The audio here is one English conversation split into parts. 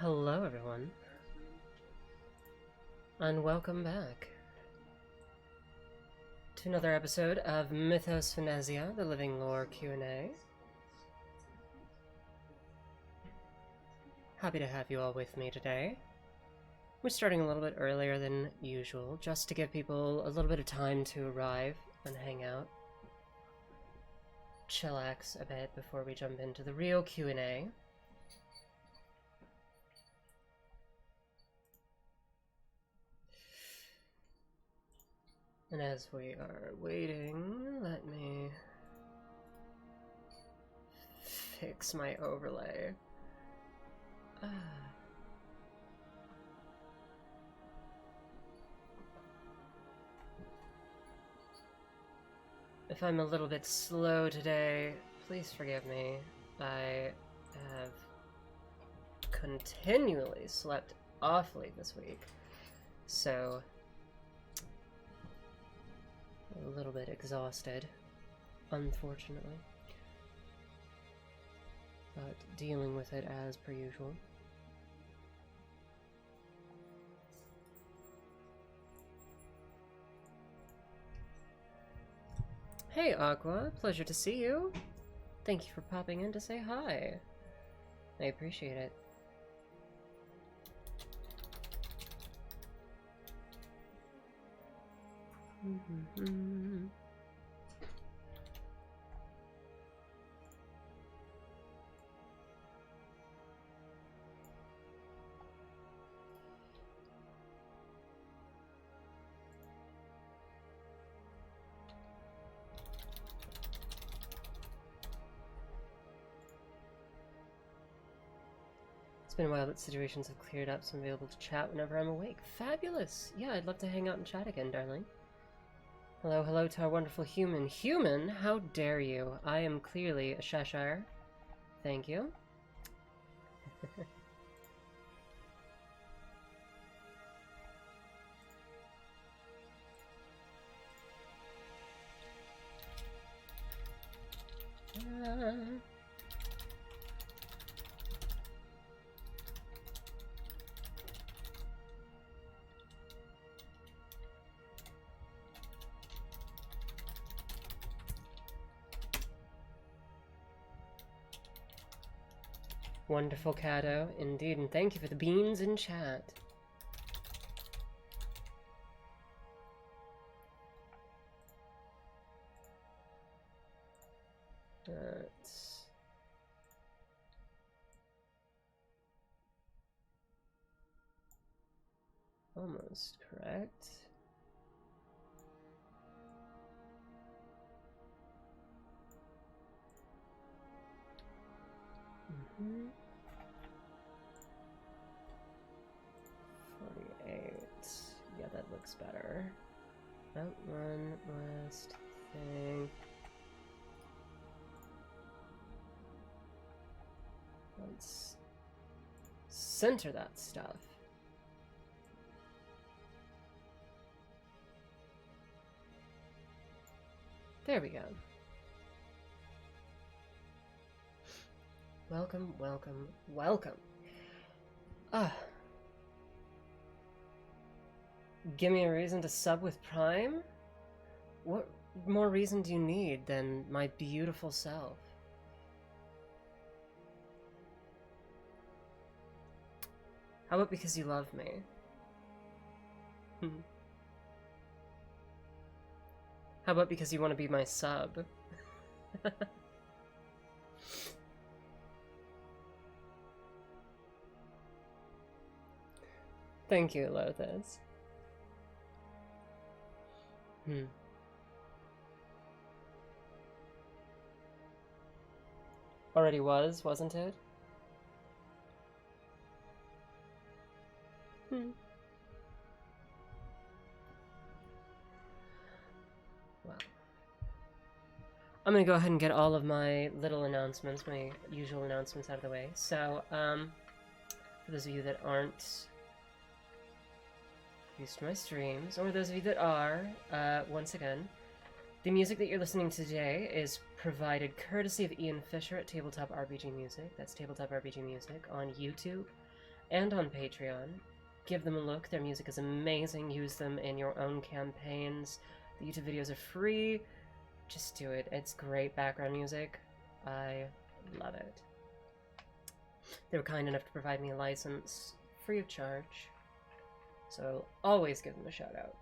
Hello everyone, and welcome back to another episode of Mythos Vanesia, the Living Lore Q&A. Happy to have you all with me today. We're starting a little bit earlier than usual, just to give people a little bit of time to arrive and hang out. Chillax a bit before we jump into the real Q&A. And as we are waiting, let me fix my overlay. If I'm a little bit slow today, please forgive me. I have continually slept awfully this week, so a little bit exhausted, unfortunately, but dealing with it as per usual. Hey Aqua, pleasure to see you. Thank you for popping in to say hi. I appreciate it. It's been a while that situations have cleared up, so I'm available to chat whenever I'm awake. Fabulous! Yeah, I'd love to hang out and chat again, darling. Hello, hello to our wonderful human. Human? How dare you? I am clearly a Cheshire. Thank you. Wonderful, Cato. Indeed, and thank you for the beans in chat. That's almost correct. Mm-hmm. 48. Yeah, that looks better. Oh, one last thing. Let's center that stuff. There we go. Welcome, welcome, welcome. Give me a reason to sub with Prime? What more reason do you need than my beautiful self? How about because you love me? How about because you want to be my sub? Thank you, Lothus. Already was, wasn't it? Well, I'm gonna go ahead and get all of my little announcements, my usual announcements out of the way. So, for those of you that aren't used to my streams, or those of you that are, once again, the music that you're listening to today is provided courtesy of Ian Fisher at Tabletop RPG Music. That's Tabletop RPG Music on YouTube. and on Patreon. Give them a look. Their music is amazing. Use them in your own campaigns. The YouTube videos are free. Just do it. It's great background music. I love it. They were kind enough to provide me a license free of charge, so I'll always give them a shout out.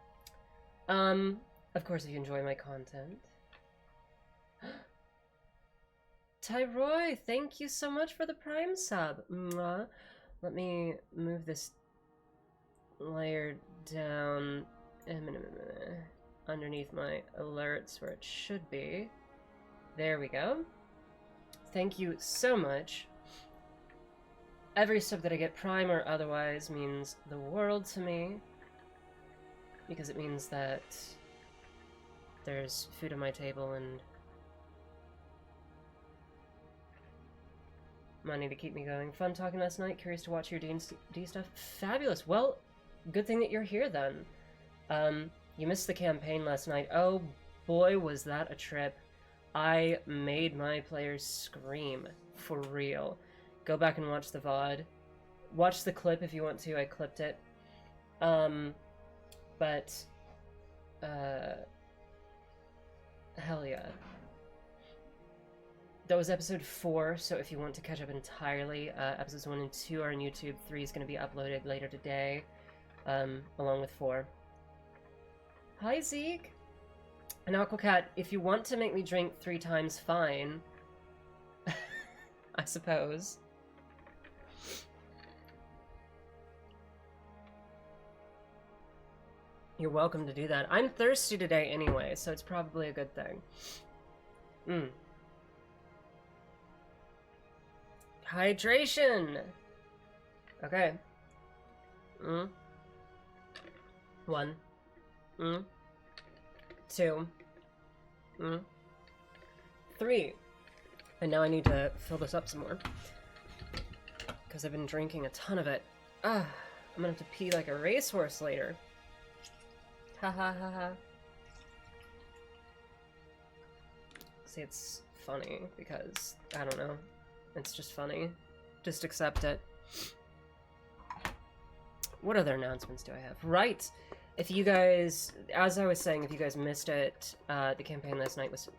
Of course, if you enjoy my content. Tyroy, thank you so much for the Prime sub. Mwah. Let me move this layer down underneath my alerts where it should be. There we go. Thank you so much. Every sub that I get, Prime or otherwise, means the world to me, because it means that there's food on my table and money to keep me going. Fun talking last night. Curious to watch your D&D stuff. Fabulous. Well, good thing that you're here then. You missed the campaign last night. Oh boy, was that a trip. I made my players scream. For real. Go back and watch the VOD. Watch the clip if you want to. I clipped it. But hell yeah. That was episode 4, so if you want to catch up entirely, episodes 1 and 2 are on YouTube. 3 is going to be uploaded later today, along with 4. Hi, Zeke! And Aquacat, if you want to make me drink 3 times, fine. I suppose. You're welcome to do that. I'm thirsty today anyway, so it's probably a good thing. Hydration! Okay. 1. 2. 3. And now I need to fill this up some more, because I've been drinking a ton of it. I'm gonna have to pee like a racehorse later. Ha ha ha ha. See, it's funny because, I don't know, it's just funny. Just accept it. What other announcements do I have? Right! If you guys, as I was saying, if you guys missed it, the campaign last night was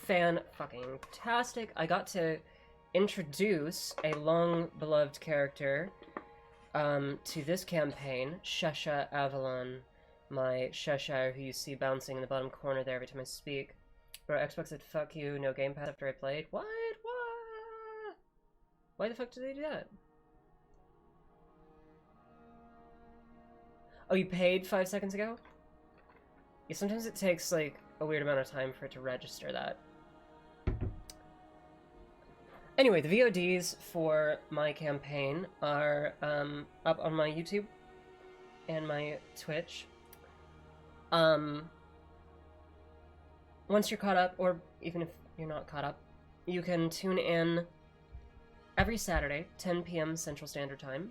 fan-fucking-tastic. I got to introduce a long-beloved character to this campaign, Shesha Avalon, my Cheshire who you see bouncing in the bottom corner there every time I speak. Bro, Xbox said, fuck you, no Game Pass after I played. What? What? Why the fuck did they do that? Oh, you paid 5 seconds ago? Yeah, sometimes it takes, like, a weird amount of time for it to register that. Anyway, the VODs for my campaign are up on my YouTube and my Twitch. Once you're caught up, or even if you're not caught up, you can tune in every Saturday, 10 p.m. Central Standard Time,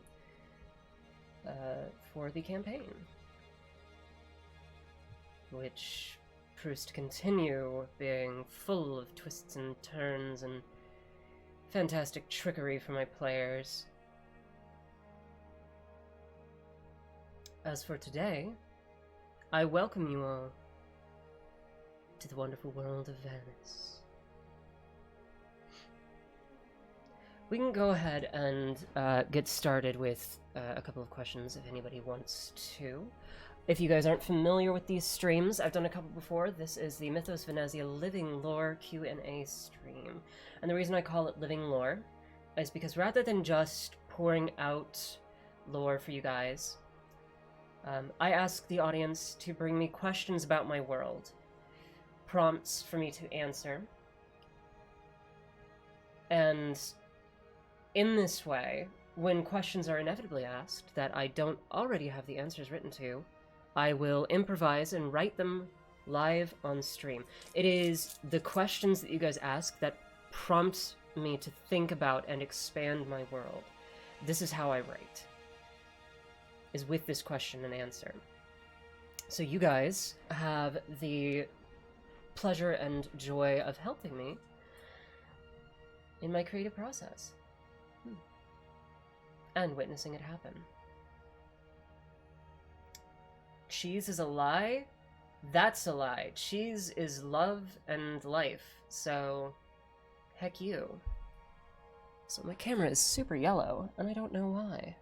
for the campaign, which proves to continue being full of twists and turns and fantastic trickery for my players. As for today, I welcome you all to the wonderful world of Vanis. We can go ahead and get started with a couple of questions if anybody wants to. If you guys aren't familiar with these streams, I've done a couple before. This is the Mythos Vanesia Living Lore Q&A stream. And the reason I call it Living Lore is because rather than just pouring out lore for you guys, I ask the audience to bring me questions about my world, prompts for me to answer. And in this way, when questions are inevitably asked that I don't already have the answers written to, I will improvise and write them live on stream. It is the questions that you guys ask that prompt me to think about and expand my world. This is how I write, is with this question and answer. So you guys have the pleasure and joy of helping me in my creative process. and witnessing it happen. Cheese is a lie? That's a lie. Cheese is love and life, so heck you. So my camera is super yellow, and I don't know why.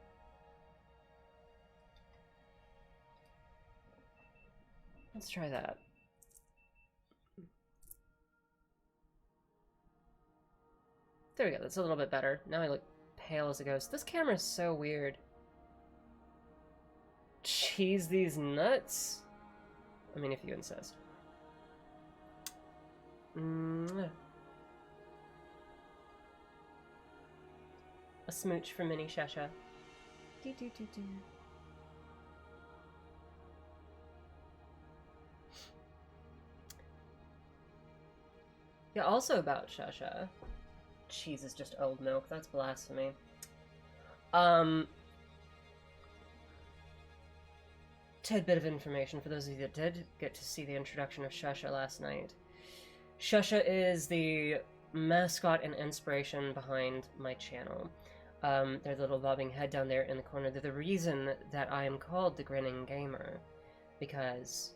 Let's try that. There we go, that's a little bit better. Now I look pale as a ghost. This camera is so weird. Cheese these nuts? I mean, if you insist. A smooch for Mini Shasha. Do. Yeah, also about Shasha. Cheese is just old milk. That's blasphemy. Tidbit of information for those of you that did get to see the introduction of Shasha last night. Shasha is the mascot and inspiration behind my channel. Their little bobbing head down there in the corner. They're the reason that I am called the Grinning Gamer. Because,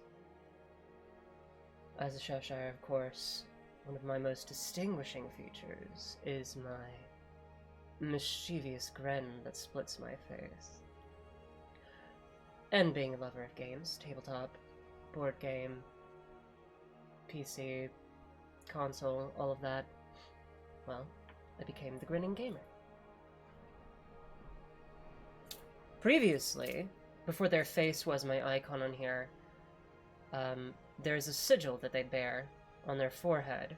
as a Cheshire, of course, one of my most distinguishing features is my mischievous grin that splits my face. And being a lover of games, tabletop, board game, PC, console, all of that, well, I became the Grinning Gamer. Previously, before their face was my icon on here, there's a sigil that they bear on their forehead,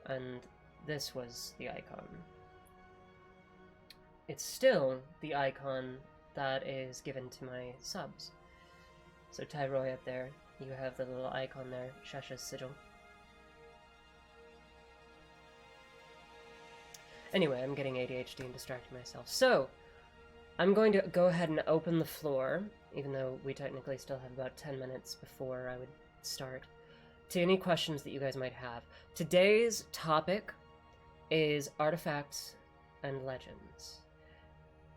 and this was the icon. It's still the icon that is given to my subs. So Tyroy up there, you have the little icon there, Shasha's sigil. Anyway, I'm getting ADHD and distracting myself. So, I'm going to go ahead and open the floor, even though we technically still have about 10 minutes before I would start, to any questions that you guys might have. Today's topic is artifacts and legends.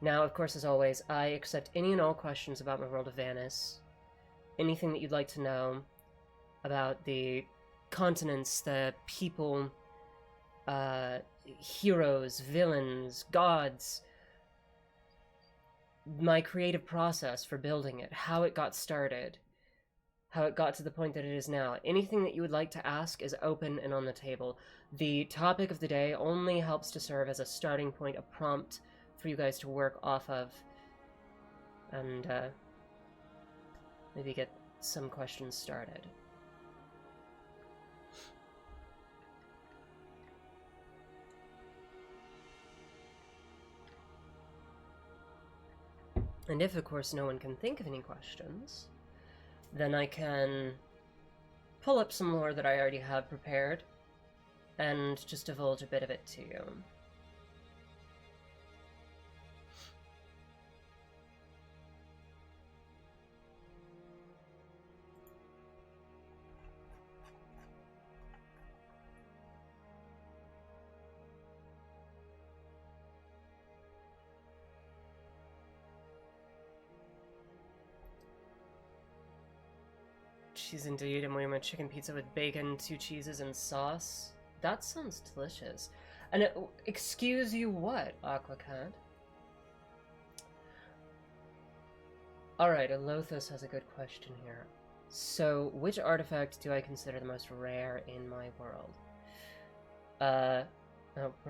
Now, of course, as always, I accept any and all questions about my world of Vanis. Anything that you'd like to know about the continents, the people, heroes, villains, gods, my creative process for building it, how it got started, how it got to the point that it is now. Anything that you would like to ask is open and on the table. The topic of the day only helps to serve as a starting point, a prompt for you guys to work off of, and maybe get some questions started. And if, of course, no one can think of any questions, then I can pull up some lore that I already have prepared and just divulge a bit of it to you. Cheese indeed, I'm wearing my chicken pizza with bacon, 2 cheeses, and sauce. That sounds delicious. And excuse you what, Aquacat? Alright, Elothus has a good question here. So, which artifact do I consider the most rare in my world? Oh,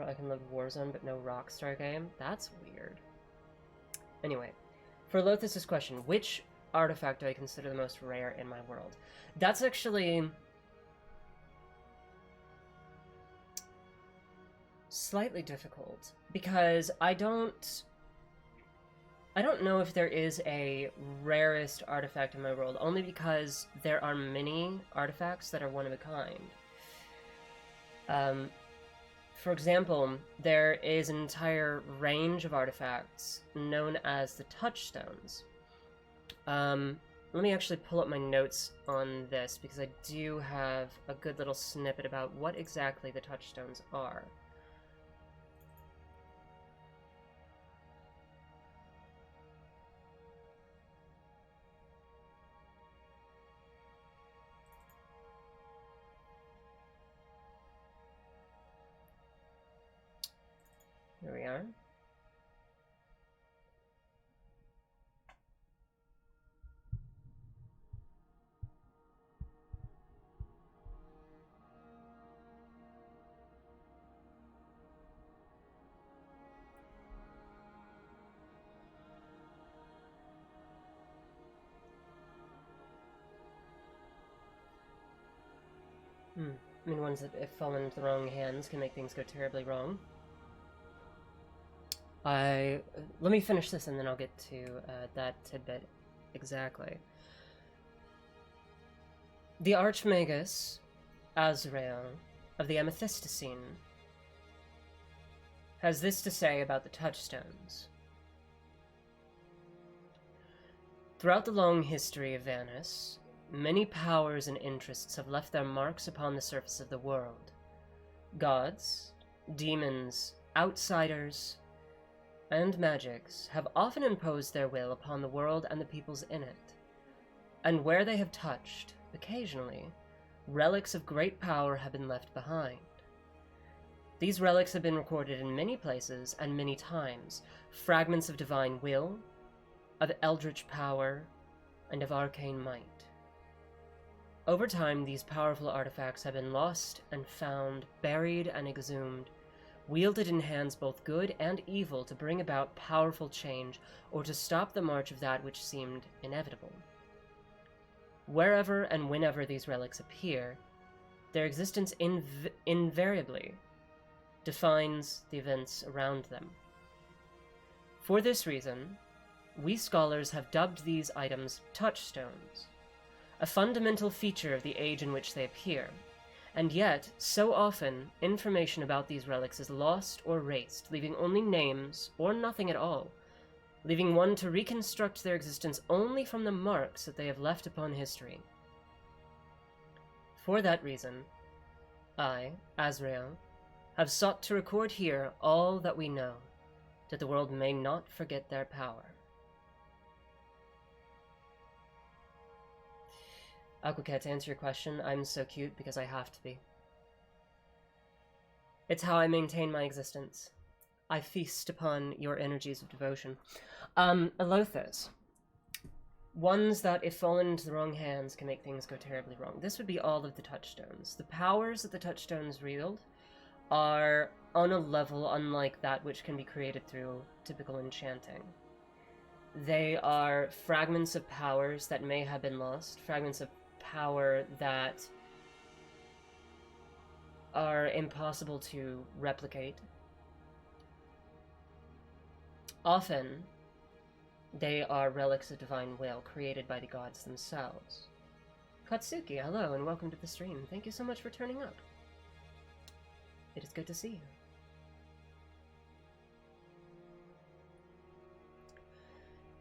I can load Warzone, but no Rockstar game? That's weird. Anyway, for Elothus' question, which artifact do I consider the most rare in my world? That's actually slightly difficult, because I don't know if there is a rarest artifact in my world, only because there are many artifacts that are one of a kind. For example, there is an entire range of artifacts known as the Touchstones. Let me actually pull up my notes on this, because I do have a good little snippet about what exactly the Touchstones are. Here we are. I mean, ones that, if fallen into the wrong hands, can make things go terribly wrong. Let me finish this and then I'll get to that tidbit exactly. The Archmagus Azrael of the Amethysticene has this to say about the Touchstones. Throughout the long history of Vanis, many powers and interests have left their marks upon the surface of the world. Gods, demons, outsiders, and magics have often imposed their will upon the world and the peoples in it. And where they have touched, occasionally, relics of great power have been left behind. These relics have been recorded in many places and many times, fragments of divine will, of eldritch power, and of arcane might. Over time, these powerful artifacts have been lost and found, buried and exhumed, wielded in hands both good and evil to bring about powerful change or to stop the march of that which seemed inevitable. Wherever and whenever these relics appear, their existence invariably defines the events around them. For this reason, we scholars have dubbed these items touchstones, a fundamental feature of the age in which they appear, and yet, so often, information about these relics is lost or erased, leaving only names, or nothing at all, leaving one to reconstruct their existence only from the marks that they have left upon history. For that reason, I, Azrael, have sought to record here all that we know, that the world may not forget their power. Aquacat, to answer your question, I'm so cute because I have to be. It's how I maintain my existence. I feast upon your energies of devotion. Elothas. Ones that, if fallen into the wrong hands, can make things go terribly wrong. This would be all of the touchstones. The powers that the touchstones wield are on a level unlike that which can be created through typical enchanting. They are fragments of powers that may have been lost, fragments of power that are impossible to replicate. Often, they are relics of divine will created by the gods themselves. Katsuki, hello and welcome to the stream. Thank you so much for turning up. It is good to see you.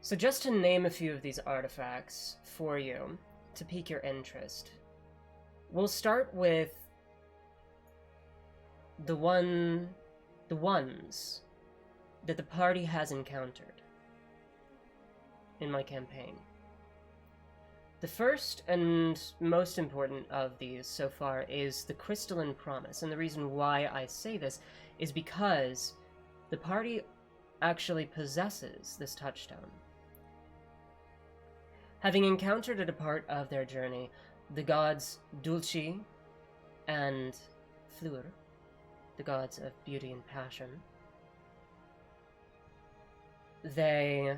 So just to name a few of these artifacts for you, to pique your interest, we'll start with the ones that the party has encountered in my campaign. The first and most important of these so far is the Crystalline Promise, and the reason why I say this is because the party actually possesses this touchstone. Having encountered at a part of their journey the gods Dulci and Fleur, the gods of beauty and passion, they,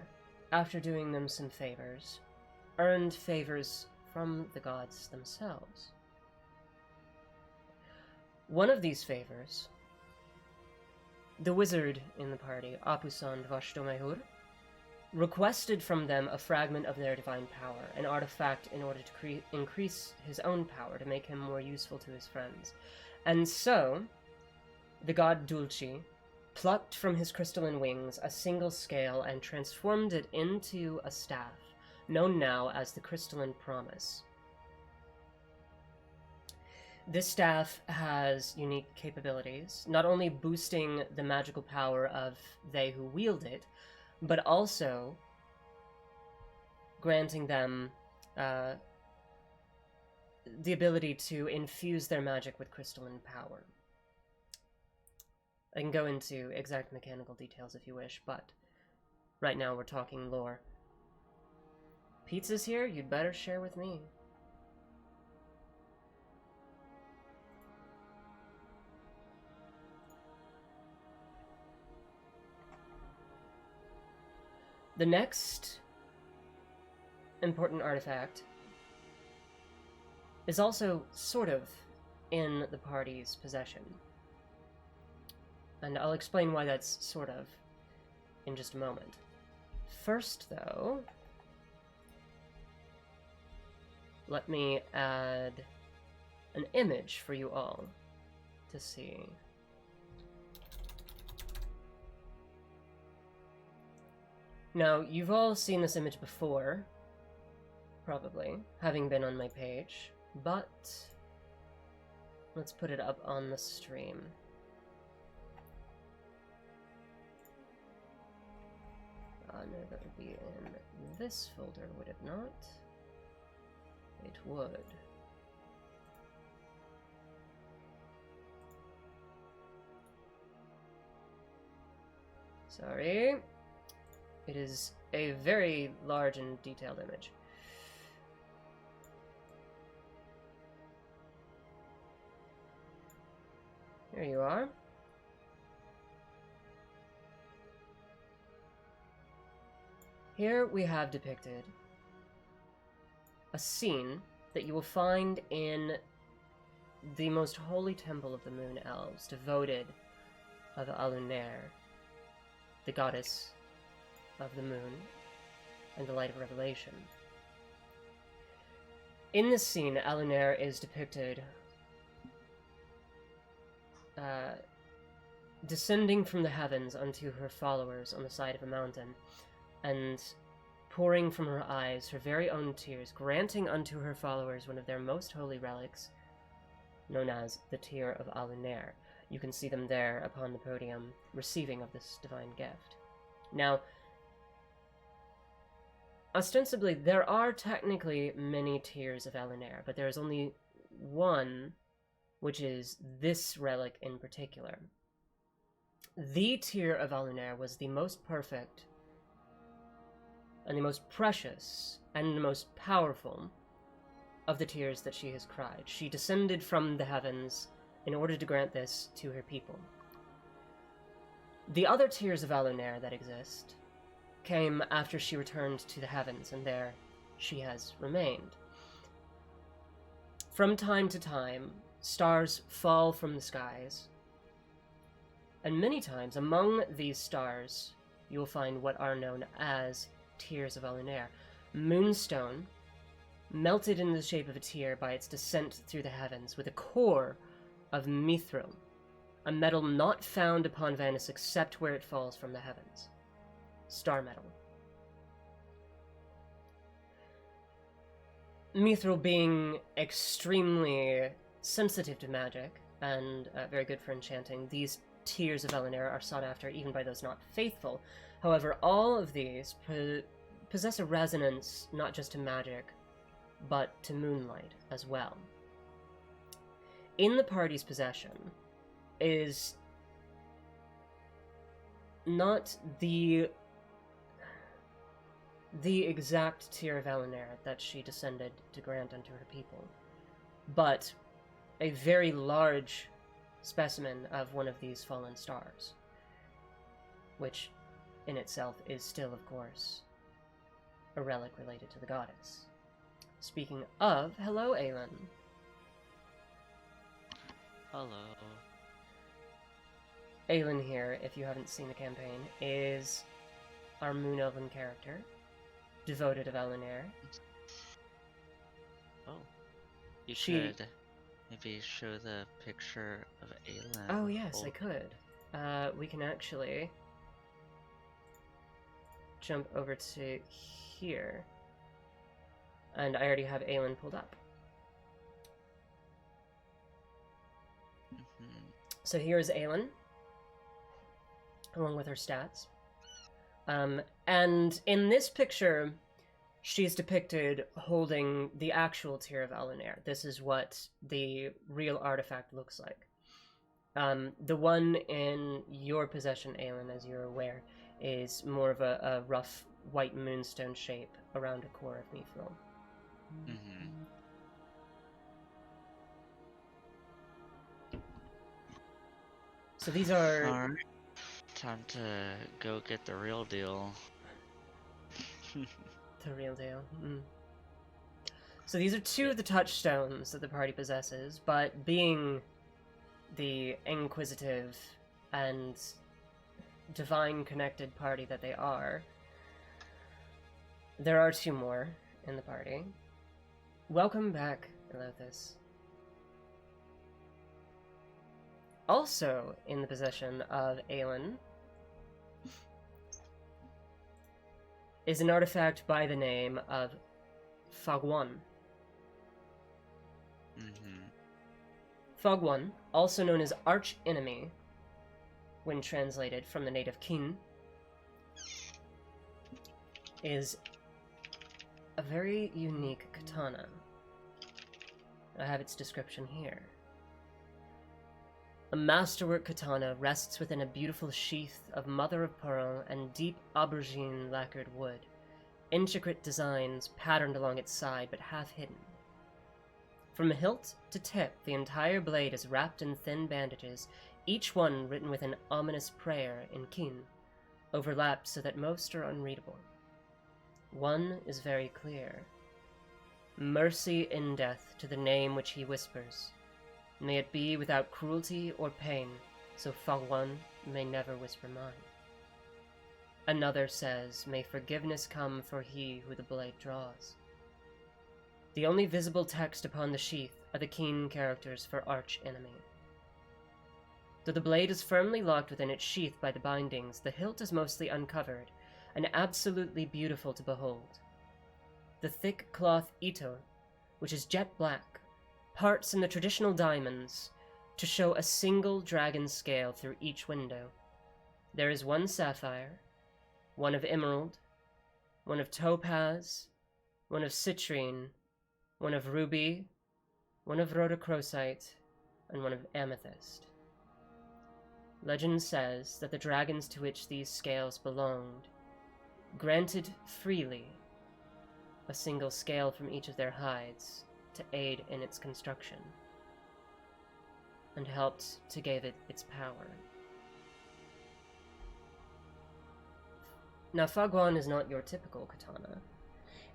after doing them some favors, earned favors from the gods themselves. One of these favors, the wizard in the party, Apusand Vashtomehur, requested from them a fragment of their divine power, an artifact in order to increase his own power, to make him more useful to his friends. And so, the god Dulci plucked from his crystalline wings a single scale and transformed it into a staff, known now as the Crystalline Promise. This staff has unique capabilities, not only boosting the magical power of they who wield it, but also granting them the ability to infuse their magic with crystalline power. I can go into exact mechanical details if you wish, but right now we're talking lore. Pizza's here, you'd better share with me. The next important artifact is also sort of in the party's possession. And I'll explain why that's sort of in just a moment. First, though, let me add an image for you all to see. Now, you've all seen this image before, probably, having been on my page, but let's put it up on the stream. No, that would be in this folder, would it not? It would. Sorry. It is a very large and detailed image. Here you are. Here we have depicted a scene that you will find in the most holy temple of the Moon Elves, devoted of Alunair, the goddess of the moon and the light of revelation. In this scene, Alunair is depicted descending from the heavens unto her followers on the side of a mountain, and pouring from her eyes her very own tears, granting unto her followers one of their most holy relics, known as the Tear of Alunair. You can see them there upon the podium, receiving of this divine gift. Now, ostensibly, there are technically many Tears of Alunair, but there is only one, which is this relic in particular. The Tear of Alunair was the most perfect and the most precious and the most powerful of the tears that she has cried. She descended from the heavens in order to grant this to her people. The other tears of Alunair that exist came after she returned to the heavens, and there she has remained. From time to time, stars fall from the skies, and many times among these stars you will find what are known as Tears of Alunair. Moonstone, melted in the shape of a tear by its descent through the heavens, with a core of Mithril, a metal not found upon Vanis except where it falls from the heavens. Star metal. Mithril being extremely sensitive to magic, and very good for enchanting, these Tears of Alunair are sought after even by those not faithful. However, all of these possess a resonance not just to magic, but to moonlight as well. In the party's possession is not the exact Tear of Alunair that she descended to grant unto her people, but a very large specimen of one of these fallen stars, which in itself is still, of course, a relic related to the goddess. Speaking of, hello, Aelin. Hello. Aelin here, if you haven't seen the campaign, is our Moon Elven character, devoted of Alunair. Oh. You should maybe show the picture of Aelin. Oh, yes, I could. We can actually jump over to here. And I already have Aelin pulled up. Mm-hmm. So here's Aelin, along with her stats. And in this picture, she's depicted holding the actual Tear of Alunair. This is what the real artifact looks like. The one in your possession, Aelin, as you're aware, is more of a rough white moonstone shape around a core of Mithril. Mm-hmm. So these are... Alright. Time to go get the real deal. The real deal. So these are two of the touchstones that the party possesses, but being the inquisitive and divine connected party that they are, there are two more in the party. Welcome back, Elothus. Also in the possession of Aelin is an artifact by the name of Fagwan. Mm-hmm. Fagwan, also known as Arch Enemy, when translated from the native Kin, is a very unique katana. I have its description here. A masterwork katana rests within a beautiful sheath of mother-of-pearl and deep aubergine lacquered wood, intricate designs patterned along its side but half hidden. From hilt to tip, the entire blade is wrapped in thin bandages, each one written with an ominous prayer in Kin, overlapped so that most are unreadable. One is very clear. Mercy in death to the name which he whispers. May it be without cruelty or pain, so Fagwan may never whisper mine. Another says, may forgiveness come for he who the blade draws. The only visible text upon the sheath are the keen characters for Arch Enemy. Though the blade is firmly locked within its sheath by the bindings, the hilt is mostly uncovered, and absolutely beautiful to behold. The thick cloth ito, which is jet black, parts in the traditional diamonds to show a single dragon scale through each window. There is one sapphire, one of emerald, one of topaz, one of citrine, one of ruby, one of rhodochrosite, and one of amethyst. Legend says that the dragons to which these scales belonged granted freely a single scale from each of their hides to aid in its construction, and helped to give it its power. Now, Fagwan is not your typical katana.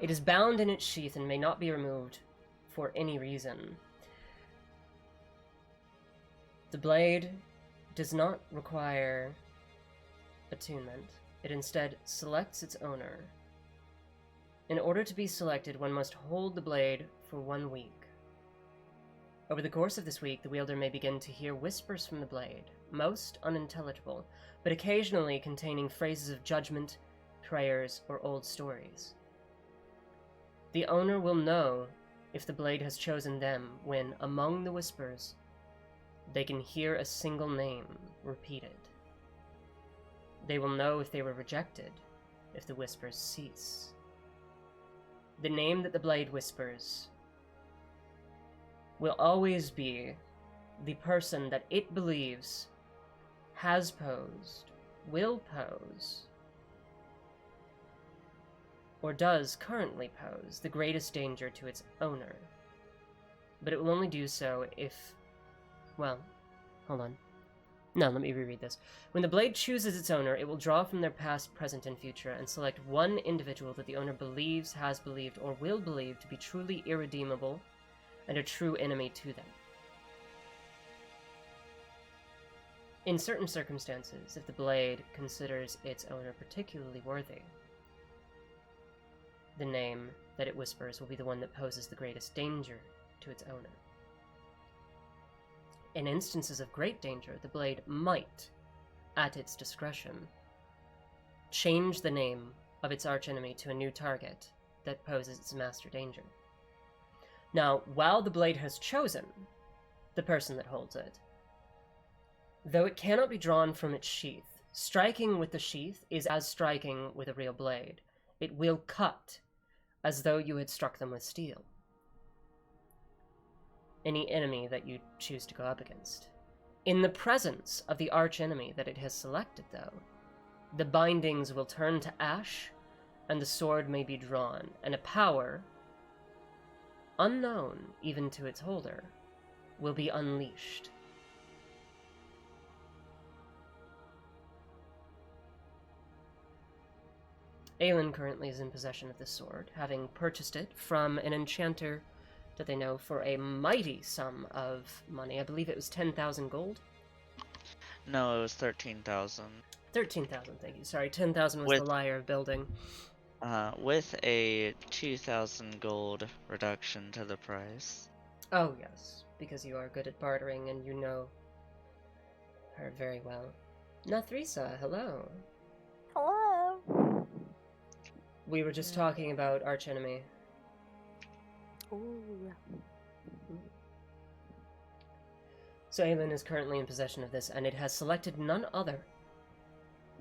It is bound in its sheath and may not be removed for any reason. The blade does not require attunement. It instead selects its owner. In order to be selected, one must hold the blade for 1 week. Over the course of this week, the wielder may begin to hear whispers from the blade, most unintelligible, but occasionally containing phrases of judgment, prayers, or old stories. The owner will know if the blade has chosen them when, among the whispers, they can hear a single name repeated. They will know if they were rejected, if the whispers cease. The name that the blade whispers will always be the person that it believes has posed, will pose, or does currently pose the greatest danger to its owner. But it will only do so if... well, hold on. No, let me reread this. When the blade chooses its owner, it will draw from their past, present, and future, and select one individual that the owner believes, has believed, or will believe to be truly irredeemable and a true enemy to them. In certain circumstances, if the blade considers its owner particularly worthy, the name that it whispers will be the one that poses the greatest danger to its owner. In instances of great danger, the blade might, at its discretion, change the name of its archenemy to a new target that poses its master danger. Now, while the blade has chosen the person that holds it, though it cannot be drawn from its sheath, striking with the sheath is as striking with a real blade. It will cut as though you had struck them with steel. Any enemy that you choose to go up against. In the presence of the archenemy that it has selected, though, the bindings will turn to ash, and the sword may be drawn, and a power, unknown even to its holder, will be unleashed. Aelin currently is in possession of this sword, having purchased it from an enchanter that they know for a mighty sum of money. I believe it was 10,000 gold? No, it was 13,000. 13,000, thank you. Sorry, 10,000 was the liar of building. With a 2,000 gold reduction to the price. Oh, yes, because you are good at bartering and you know her very well. Nathrisa, hello. Hello. We were just talking about archenemy. Ooh. So Aelin is currently in possession of this, and it has selected none other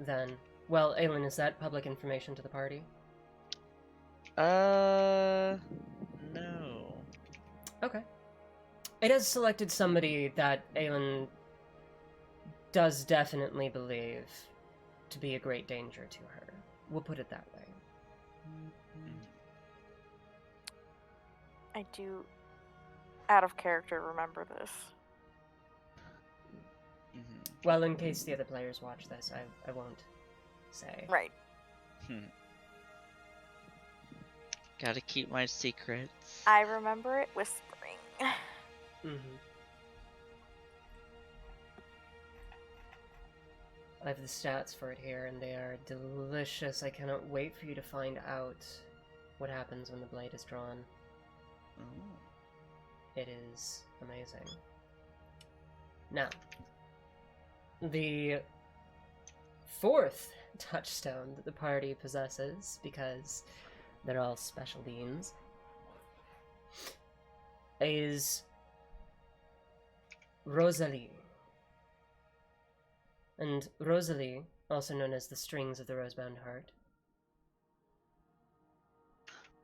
than... Well, Aelin, is that public information to the party? No. Okay. It has selected somebody that Aelin does definitely believe to be a great danger to her. We'll put it that way. I do, out of character, remember this. Well, in case the other players watch this, I won't say. Right. Gotta keep my secrets. I remember it whispering. I have the stats for it here, and they are delicious. I cannot wait for you to find out what happens when the blade is drawn. It is amazing. Now, the fourth touchstone that the party possesses, because they're all special beings, is Rosalie. And Rosalie, also known as the Strings of the Rosebound Heart,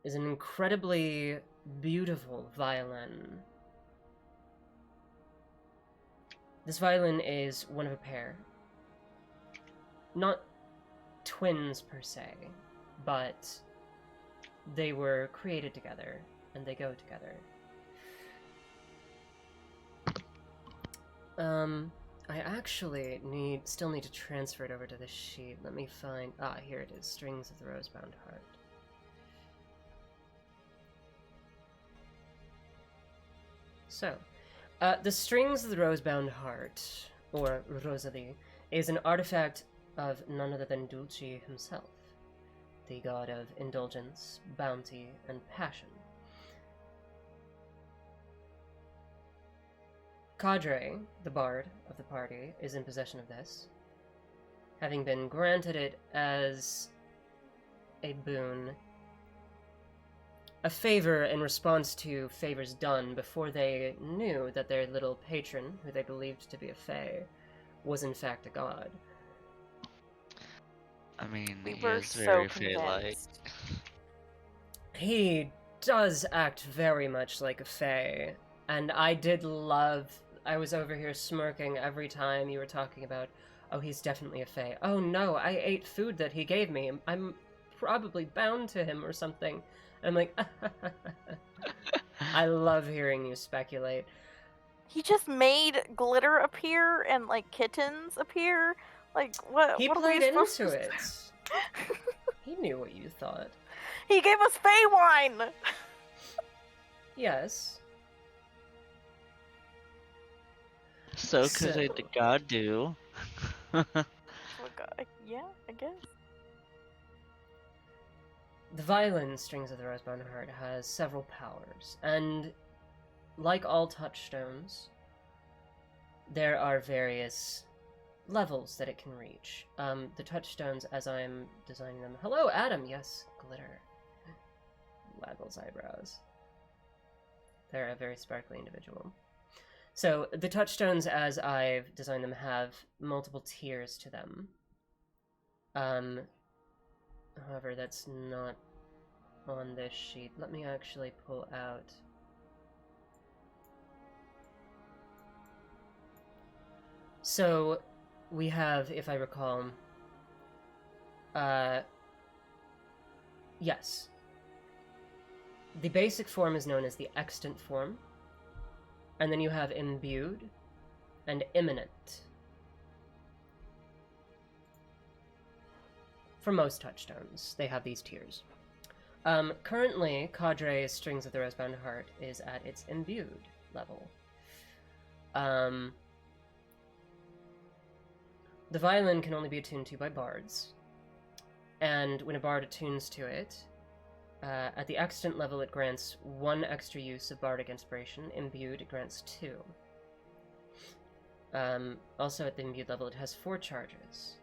is an incredibly beautiful violin. This violin is one of a pair. Not twins per se, but they were created together, and they go together. I actually still need to transfer it over to this sheet. Let me find... here it is. Strings of the Rosebound Heart. So, the Strings of the Rosebound Heart, or Rosalie, is an artifact of none other than Dulce himself, the god of indulgence, bounty, and passion. Cadre, the bard of the party, is in possession of this, having been granted it as a boon, a favor in response to favors done before they knew that their little patron, who they believed to be a fae, was in fact a god. I mean, We he were is so very fae-like. convinced. He does act very much like a fae, and I was over here smirking every time you were talking about, oh, he's definitely a fae. Oh no, I ate food that he gave me. I'm probably bound to him or something. And I'm like, I love hearing you speculate. He just made glitter appear and, like, kittens appear. Like, what? He what played are we supposed into to... it. He knew what you thought. He gave us Feywild! Yes. So could a god do. Yeah, I guess. The violin Strings of the Rosebound Heart has several powers, and like all touchstones, there are various levels that it can reach. The touchstones, as I am designing them... Hello, Adam! Yes, glitter. Waggles eyebrows. They're a very sparkly individual. So, the touchstones, as I've designed them, have multiple tiers to them. However, that's not on this sheet. Let me actually pull out... So, we have, if I recall, yes. The basic form is known as the extant form, and then you have imbued and imminent. For most touchstones, they have these tiers. Currently, Cadre Strings of the Rosebound Heart is at its imbued level. The violin can only be attuned to by bards, and when a bard attunes to it, at the extant level it grants 1 extra use of bardic inspiration. Imbued, it grants 2. Also at the imbued level it has 4 charges.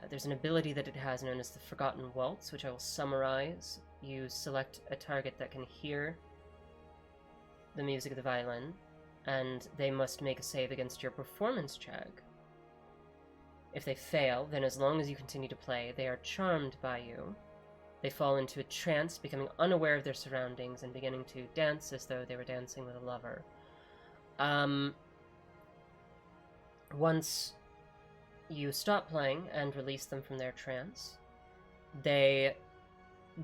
There's an ability that it has known as the Forgotten Waltz, which I will summarize. You select a target that can hear the music of the violin, and they must make a save against your performance check. If they fail, then as long as you continue to play, they are charmed by you. They fall into a trance, becoming unaware of their surroundings and beginning to dance as though they were dancing with a lover. Once you stop playing and release them from their trance, they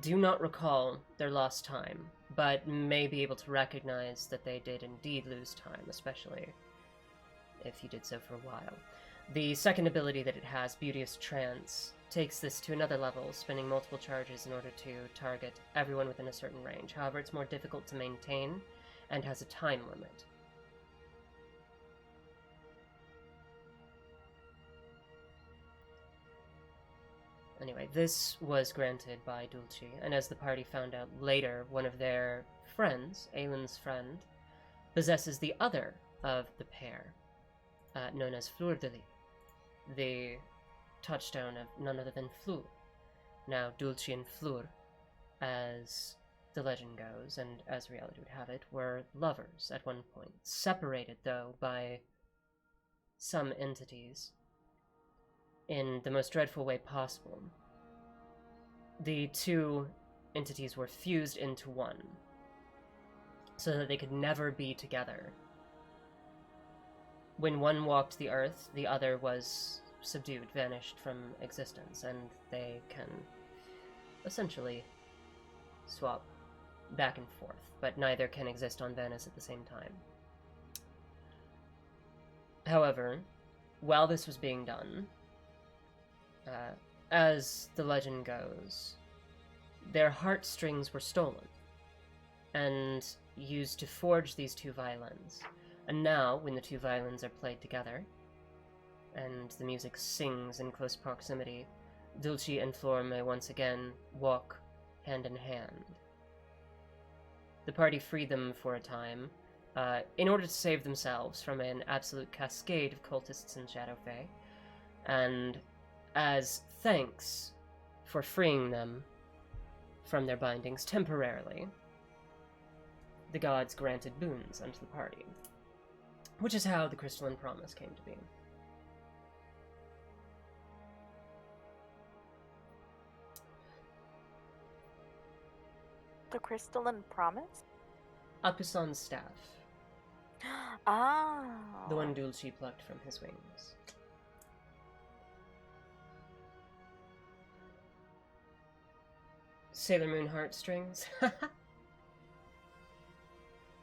do not recall their lost time, but may be able to recognize that they did indeed lose time, especially if you did so for a while. The second ability that it has, Beauteous Trance, takes this to another level, spending multiple charges in order to target everyone within a certain range. However, it's more difficult to maintain and has a time limit. Anyway, this was granted by Dulce, and as the party found out later, one of their friends, Aylin's friend, possesses the other of the pair, known as Fleur de Lis, the touchstone of none other than Fleur. Now, Dulce and Fleur, as the legend goes, and as reality would have it, were lovers at one point, separated, though, by some entities in the most dreadful way possible. The two entities were fused into one, so that they could never be together. When one walked the earth, the other was subdued, vanished from existence, and they can essentially swap back and forth, but neither can exist on Vanis at the same time. However, while this was being done, as the legend goes, their heartstrings were stolen and used to forge these two violins. And now, when the two violins are played together, and the music sings in close proximity, Dulce and Fleur may once again walk hand in hand. The party freed them for a time, in order to save themselves from an absolute cascade of cultists and Shadowfae, and as thanks for freeing them from their bindings temporarily, the gods granted boons unto the party, which is how the Crystalline Promise came to be. The Crystalline Promise? Apuson's staff. Ah. The one Dulce plucked from his wings. Sailor Moon heartstrings?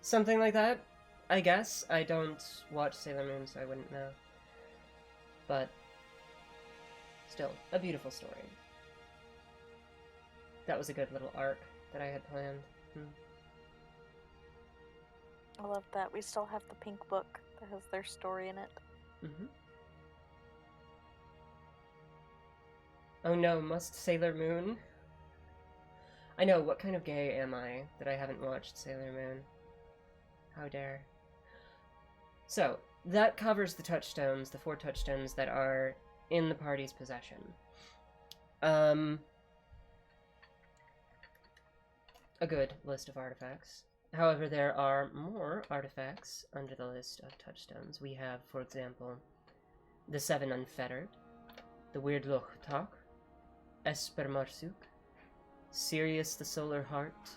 Something like that, I guess. I don't watch Sailor Moon, so I wouldn't know. But still, a beautiful story. That was a good little arc that I had planned. I love that. We still have the pink book that has their story in it. Mm-hmm. Oh no, must Sailor Moon? I know, what kind of gay am I that I haven't watched Sailor Moon? How dare. So, that covers the touchstones, the 4 touchstones that are in the party's possession. A good list of artifacts. However, there are more artifacts under the list of touchstones. We have, for example, the 7 Unfettered, the Weird Lochtok, Esper Marsuk, Sirius the Solar Heart,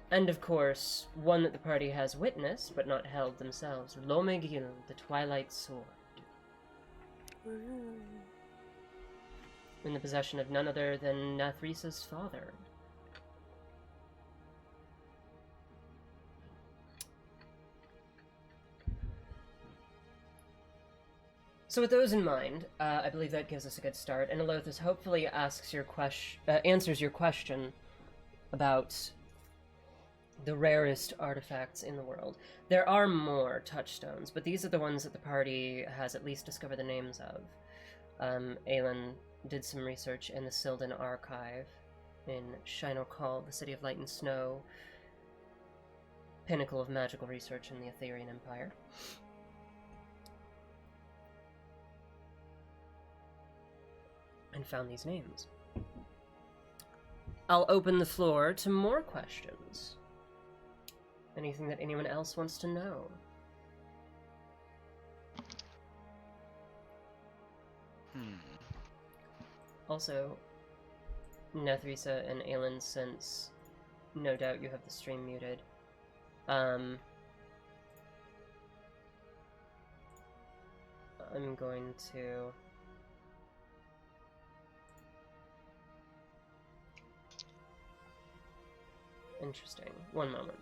and of course, one that the party has witnessed, but not held themselves, Lomegil, the Twilight Sword. In the possession of none other than Nathrisa's father. So with those in mind, I believe that gives us a good start, and Elothus hopefully answers your question about the rarest artifacts in the world. There are more touchstones, but these are the ones that the party has at least discovered the names of. Aelin did some research in the Sylvan Archive in Shinorkal, the city of light and snow, pinnacle of magical research in the Syrian Empire. And found these names. I'll open the floor to more questions. Anything that anyone else wants to know? Also, Nethrisa and Aelin, since no doubt you have the stream muted, I'm going to... Interesting. One moment.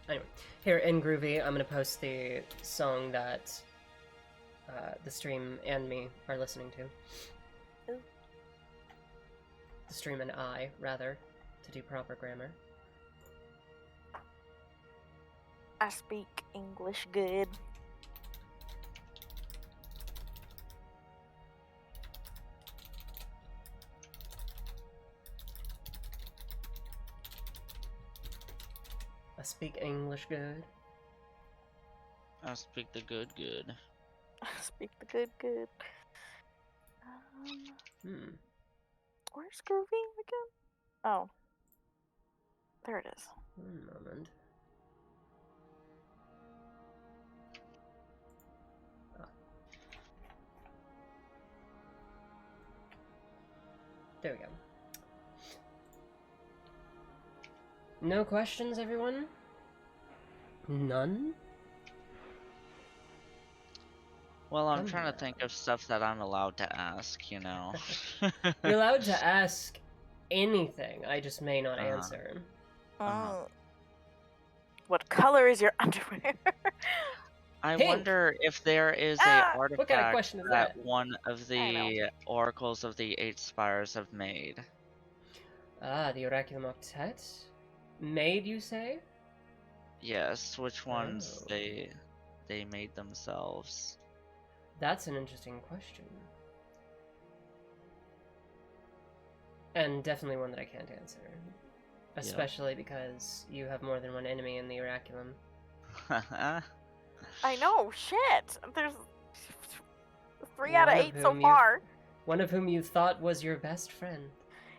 Anyway, here in Groovy, I'm going to post the song that the stream and me are listening to. Ooh. The stream and I, rather, to do proper grammar. I speak English good. I speak English good. I speak the good. I speak the good. Where's Groovy again? Oh. There it is. One moment. There we go. No questions, everyone? None? Well, I'm trying to think of stuff that I'm allowed to ask, you know. You're allowed to ask anything, I just may not answer. What color is your underwear? I Pink. wonder if there is a artifact what kind of question is that? one of the oracles of the 8 spires have made. Ah, the Oraculum Octet? Made, you say? Yes, which ones they made themselves. That's an interesting question. And definitely one that I can't answer. Especially because you have more than one enemy in the Oraculum. I know, shit! There's 3 out of 8 so far. One of whom you thought was your best friend.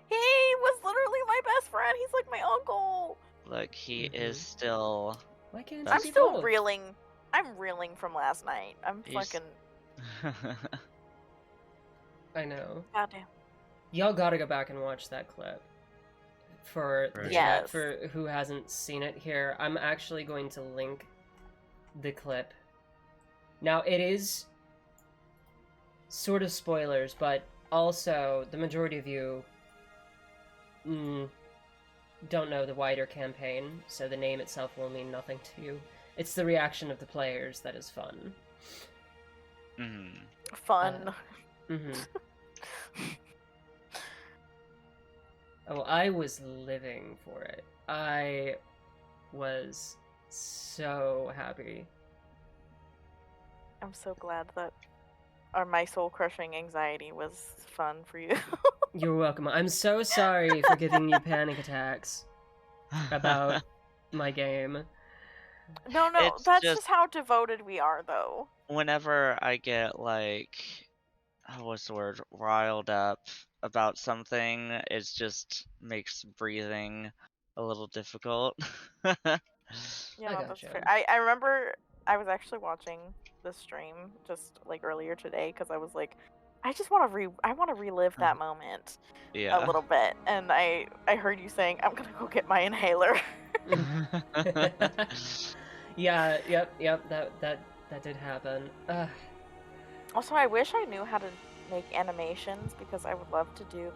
He was literally my best friend. He's like my uncle. Look, he is still... Why can't I'm you be still both? reeling. I'm reeling from last night. I'm fucking... I know. Goddamn. Y'all gotta go back and watch that clip. For the chat, for who hasn't seen it here, I'm actually going to link the clip. Now, it is sort of spoilers, but also the majority of you don't know the wider campaign, so the name itself will mean nothing to you. It's the reaction of the players that is fun. Fun. Oh, I was living for it. I was so happy. I'm so glad that my soul-crushing anxiety was fun for you. You're welcome. I'm so sorry for giving you panic attacks about my game. No, that's just how devoted we are, though. Whenever I get, like, what's the word, riled up about something, it just makes breathing a little difficult. Yeah, that's fair. I remember I was actually watching the stream just like earlier today because I was like, I just want to relive that moment a little bit, and I heard you saying I'm gonna go get my inhaler. Yeah, yep. That did happen. Also, I wish I knew how to make animations because I would love to do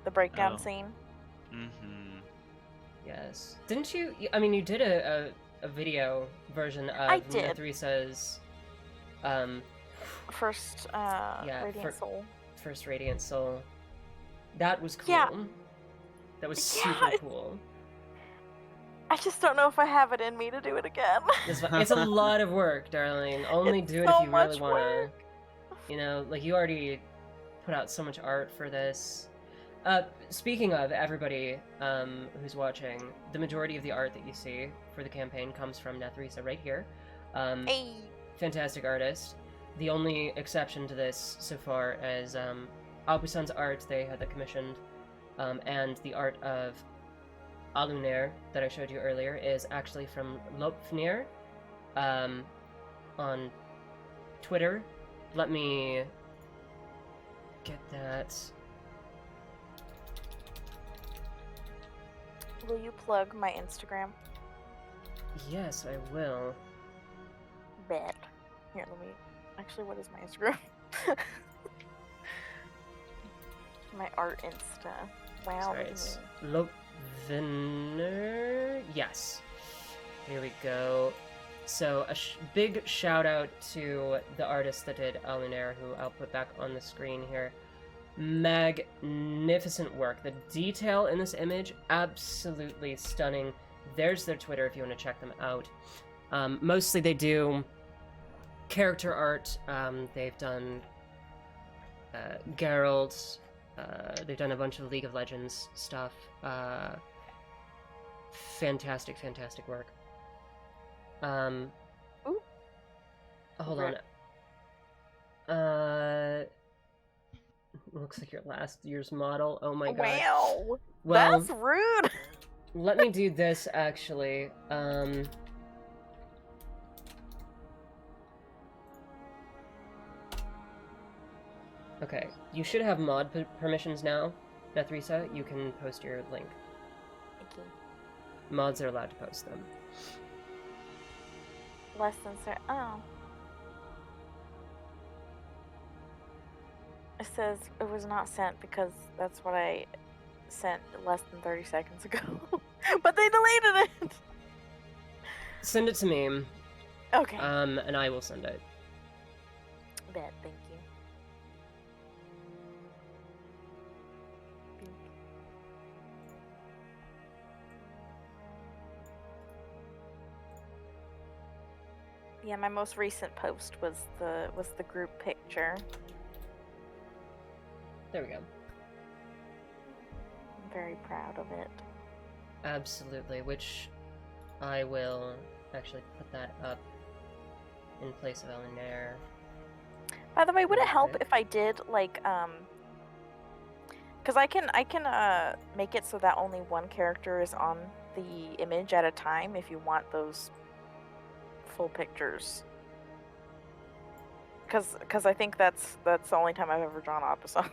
the breakdown scene. Mm-hmm. Yes. Didn't you? I mean, you did a video version of Nethrisa's first Radiant Soul. First Radiant Soul. That was cool. Yeah. That was super cool. I just don't know if I have it in me to do it again. It's a lot of work, darling. Only do it if you really want to. You know, like, you already put out so much art for this. Speaking of everybody who's watching, the majority of the art that you see for the campaign comes from Nethrisa right here. Hey. Fantastic artist. The only exception to this so far is Abusan's art they had that commissioned, and the art of Alunair that I showed you earlier is actually from Lopfnir on Twitter. Let me get that. Will you plug my Instagram? Yes, I will. Bet. Here, let me... Actually, what is my Instagram? My art Insta. Wow. Sorry, it's Lopfnir. Yes. Here we go. So, a big shout out to the artist that did Alunair, who I'll put back on the screen here. Magnificent work. The detail in this image, absolutely stunning. There's their Twitter if you want to check them out. Mostly they do character art. They've done Geralt. They've done a bunch of League of Legends stuff. Fantastic, fantastic work. Ooh. Hold on. Looks like your last year's model. Oh my god. Wow. Well, that's rude. Let me do this, actually. Okay, you should have mod permissions now, Nethrisa. You can post your link. Thank you. Mods are allowed to post them. Less than oh. It says it was not sent because that's what I sent less than 30 seconds ago. But they deleted it! Send it to me. Okay. And I will send it. Bet, thank you. Yeah, my most recent post was the group picture. There we go. I'm very proud of it. Absolutely, which I will actually put that up in place of Eleanor. By the way, would it help if I did like because I can make it so that only one character is on the image at a time if you want those full pictures. Because I think that's the only time I've ever drawn Opposite.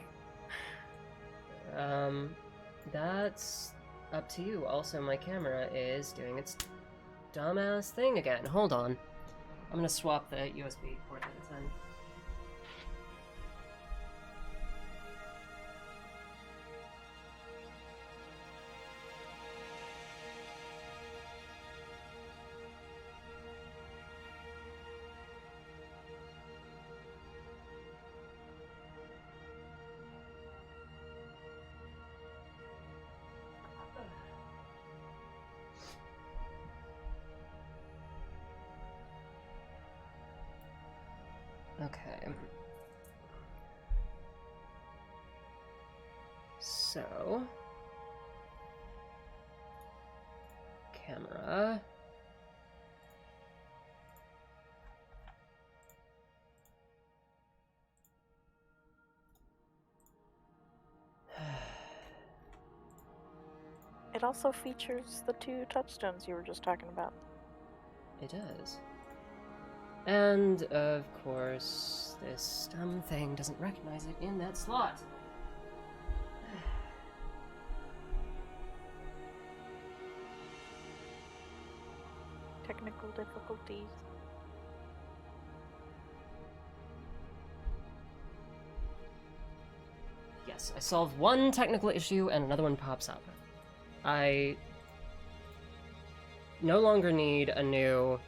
That's up to you. Also, my camera is doing its dumbass thing again. Hold on. I'm gonna swap the USB port that it's in. Okay. So, camera. It also features the 2 touchstones you were just talking about. It does. And, of course, this dumb thing doesn't recognize it in that slot. technical difficulties. Yes, I solved one technical issue and another one pops up. I no longer need a new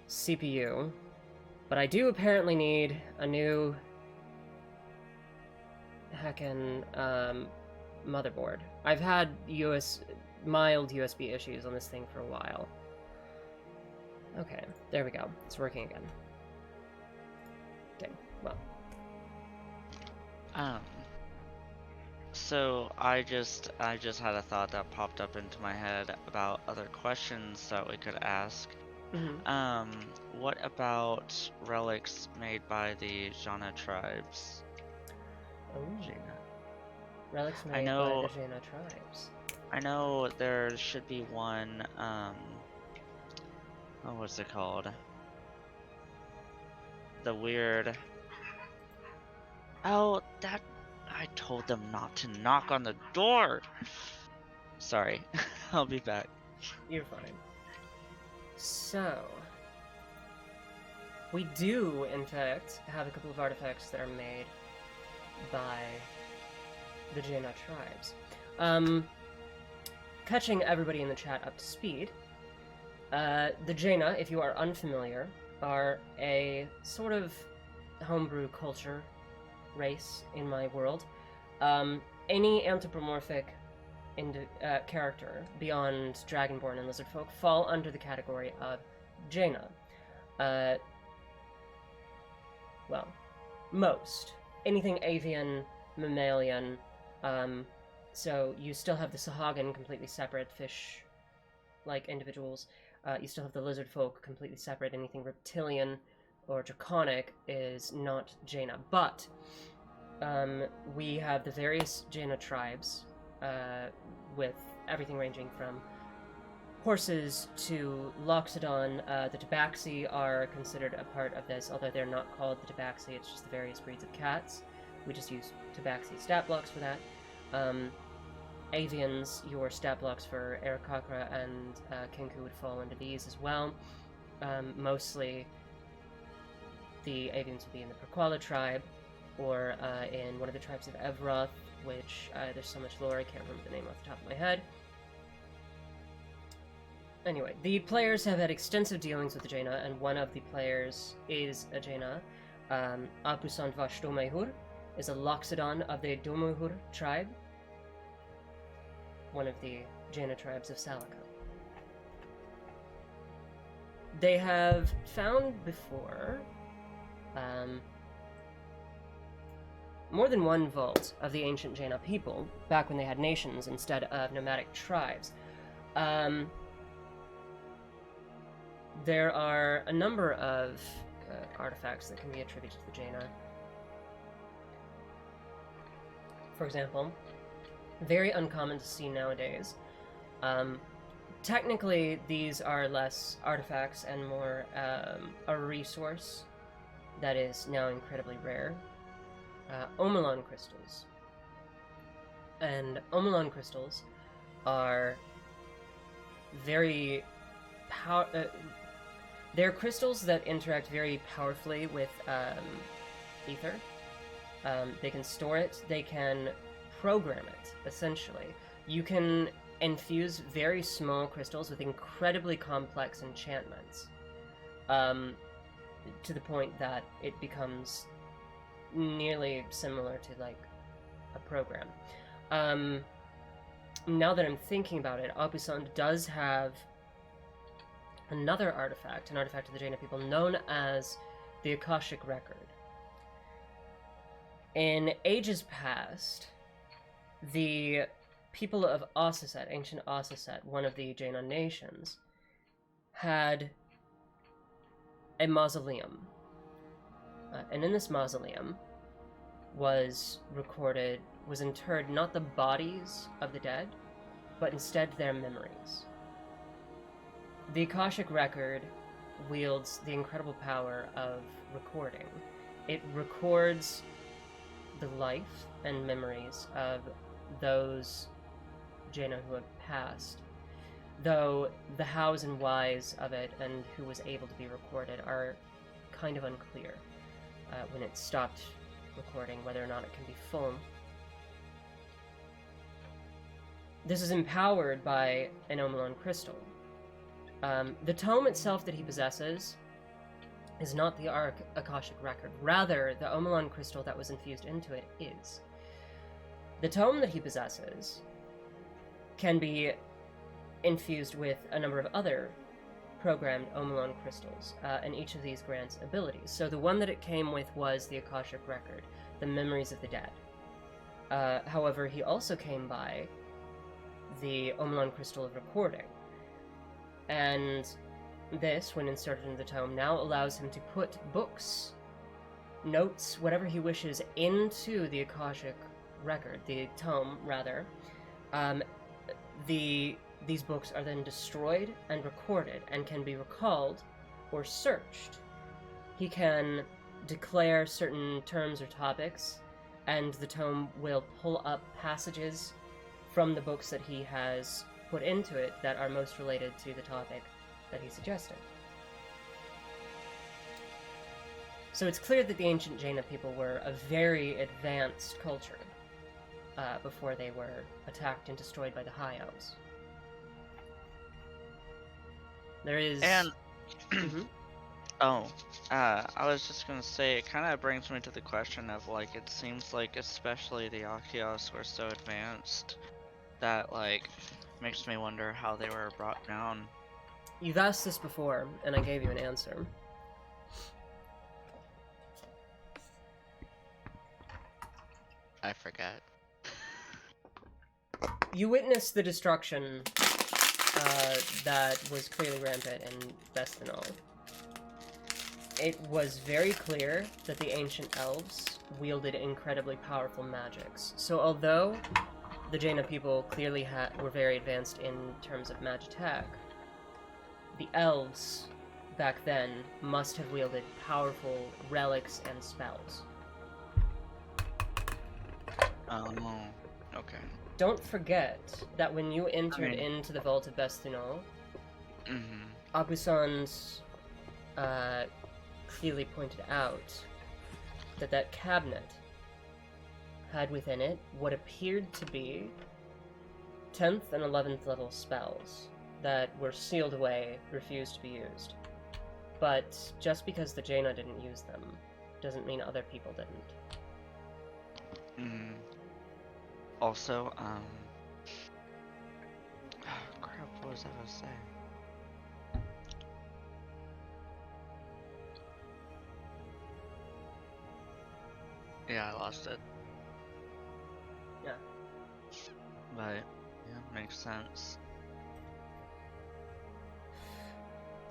CPU, but I do apparently need a new heckin' motherboard. I've had mild USB issues on this thing for a while. Okay, there we go. It's working again. Dang, well. So I just had a thought that popped up into my head about other questions that we could ask. Mm-hmm. What about relics made by the Jana tribes? Oh, relics made by the Jaina tribes. I know there should be one, what was it called? The weird... Oh, that... I told them not to knock on the door! Sorry, I'll be back. You're fine. So... we do, in fact, have a couple of artifacts that are made by the Jaina tribes. Catching everybody in the chat up to speed, the Jaina, if you are unfamiliar, are a sort of homebrew culture race in my world. Any anthropomorphic character beyond Dragonborn and Lizardfolk fall under the category of Jaina. Well, most. Anything avian, mammalian, so you still have the Sahagin, completely separate fish-like individuals. You still have the lizard folk, completely separate. Anything reptilian or draconic is not Jaina. But we have the various Jaina tribes, with everything ranging from horses to Loxodon. The Tabaxi are considered a part of this, although they're not called the Tabaxi, it's just the various breeds of cats. We just use Tabaxi stat blocks for that. Avians, your stat blocks for Aarakocra and Kinku would fall under these as well. Mostly the Avians would be in the Perquala tribe, or in one of the tribes of Evroth, which there's so much lore I can't remember the name off the top of my head. Anyway, the players have had extensive dealings with the Jaina, and one of the players is a Jaina. Apusant Vashtomehur is a Loxodon of the Domuhur tribe, one of the Jaina tribes of Salaka. They have found before more than one vault of the ancient Jaina people, back when they had nations instead of nomadic tribes. There are a number of artifacts that can be attributed to the Jaina. For example, very uncommon to see nowadays. Technically, these are less artifacts and more a resource that is now incredibly rare. Omelon crystals. And Omelon crystals are very they're crystals that interact very powerfully with ether. They can store it, they can program it, essentially. You can infuse very small crystals with incredibly complex enchantments, to the point that it becomes nearly similar to, like, a program. Now that I'm thinking about it, Abusand does have another artifact, an artifact of the Jaina people, known as the Akashic Record. In ages past, the people of Ossaset, ancient Ossaset, one of the Jaina nations, had a mausoleum. And in this mausoleum was interred not the bodies of the dead, but instead their memories. The Akashic Record wields the incredible power of recording. It records the life and memories of those Jaina who have passed. though the hows and whys of it and who was able to be recorded are kind of unclear. When it stopped recording, whether or not it can be full. This is empowered by an Omelon crystal. The tome itself that he possesses is not the Akashic record. Rather, the Omelon crystal that was infused into it is. The tome that he possesses can be infused with a number of other programmed Omelon crystals, and each of these grants abilities. So the one that it came with was the Akashic record, the memories of the dead. However, he also came by the Omelon crystal of recording. And this, when inserted into the tome, now allows him to put books, notes, whatever he wishes, into the Akashic record, the tome, rather. These books are then destroyed and recorded and can be recalled or searched. He can declare certain terms or topics, and the tome will pull up passages from the books that he has put into it that are most related to the topic that he suggested. So it's clear that the ancient Jaina people were a very advanced culture before they were attacked and destroyed by the High Elves. There is... And... I was just gonna say, it kind of brings me to the question of, like, it seems like especially the Archaeos were so advanced that, like, makes me wonder how they were brought down. You've asked this before, and I gave you an answer. I forgot. You witnessed the destruction that was clearly rampant in Vestinol. It was very clear that the ancient elves wielded incredibly powerful magics. So although the Jaina people clearly were very advanced in terms of magitech, the elves back then must have wielded powerful relics and spells. Okay. Don't forget that when you entered into the Vault of Vestinol, Agusan's clearly pointed out that that cabinet had within it what appeared to be 10th and 11th level spells that were sealed away, refused to be used. But just because the Jaina didn't use them doesn't mean other people didn't. Also, crap, what was I gonna say? Yeah, I lost it. Yeah. But, yeah, makes sense.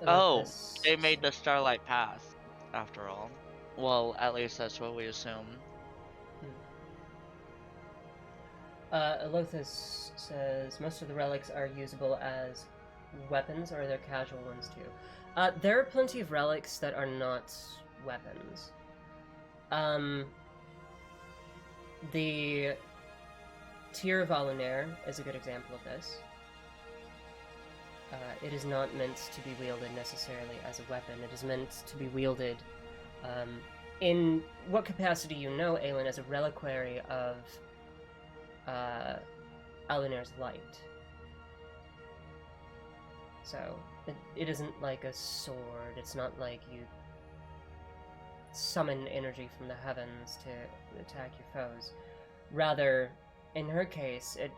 Oh, they made the Starlight Path, after all. Well, at least that's what we assume. Alothus says, most of the relics are usable as weapons, or they're casual ones too. There are plenty of relics that are not weapons. The Tear of Alunair is a good example of this. It is not meant to be wielded necessarily as a weapon. It is meant to be wielded in what capacity you know, Aelin, as a reliquary of Alunair's light. So, it isn't like a sword. It's not like you summon energy from the heavens to attack your foes. Rather, in her case, it,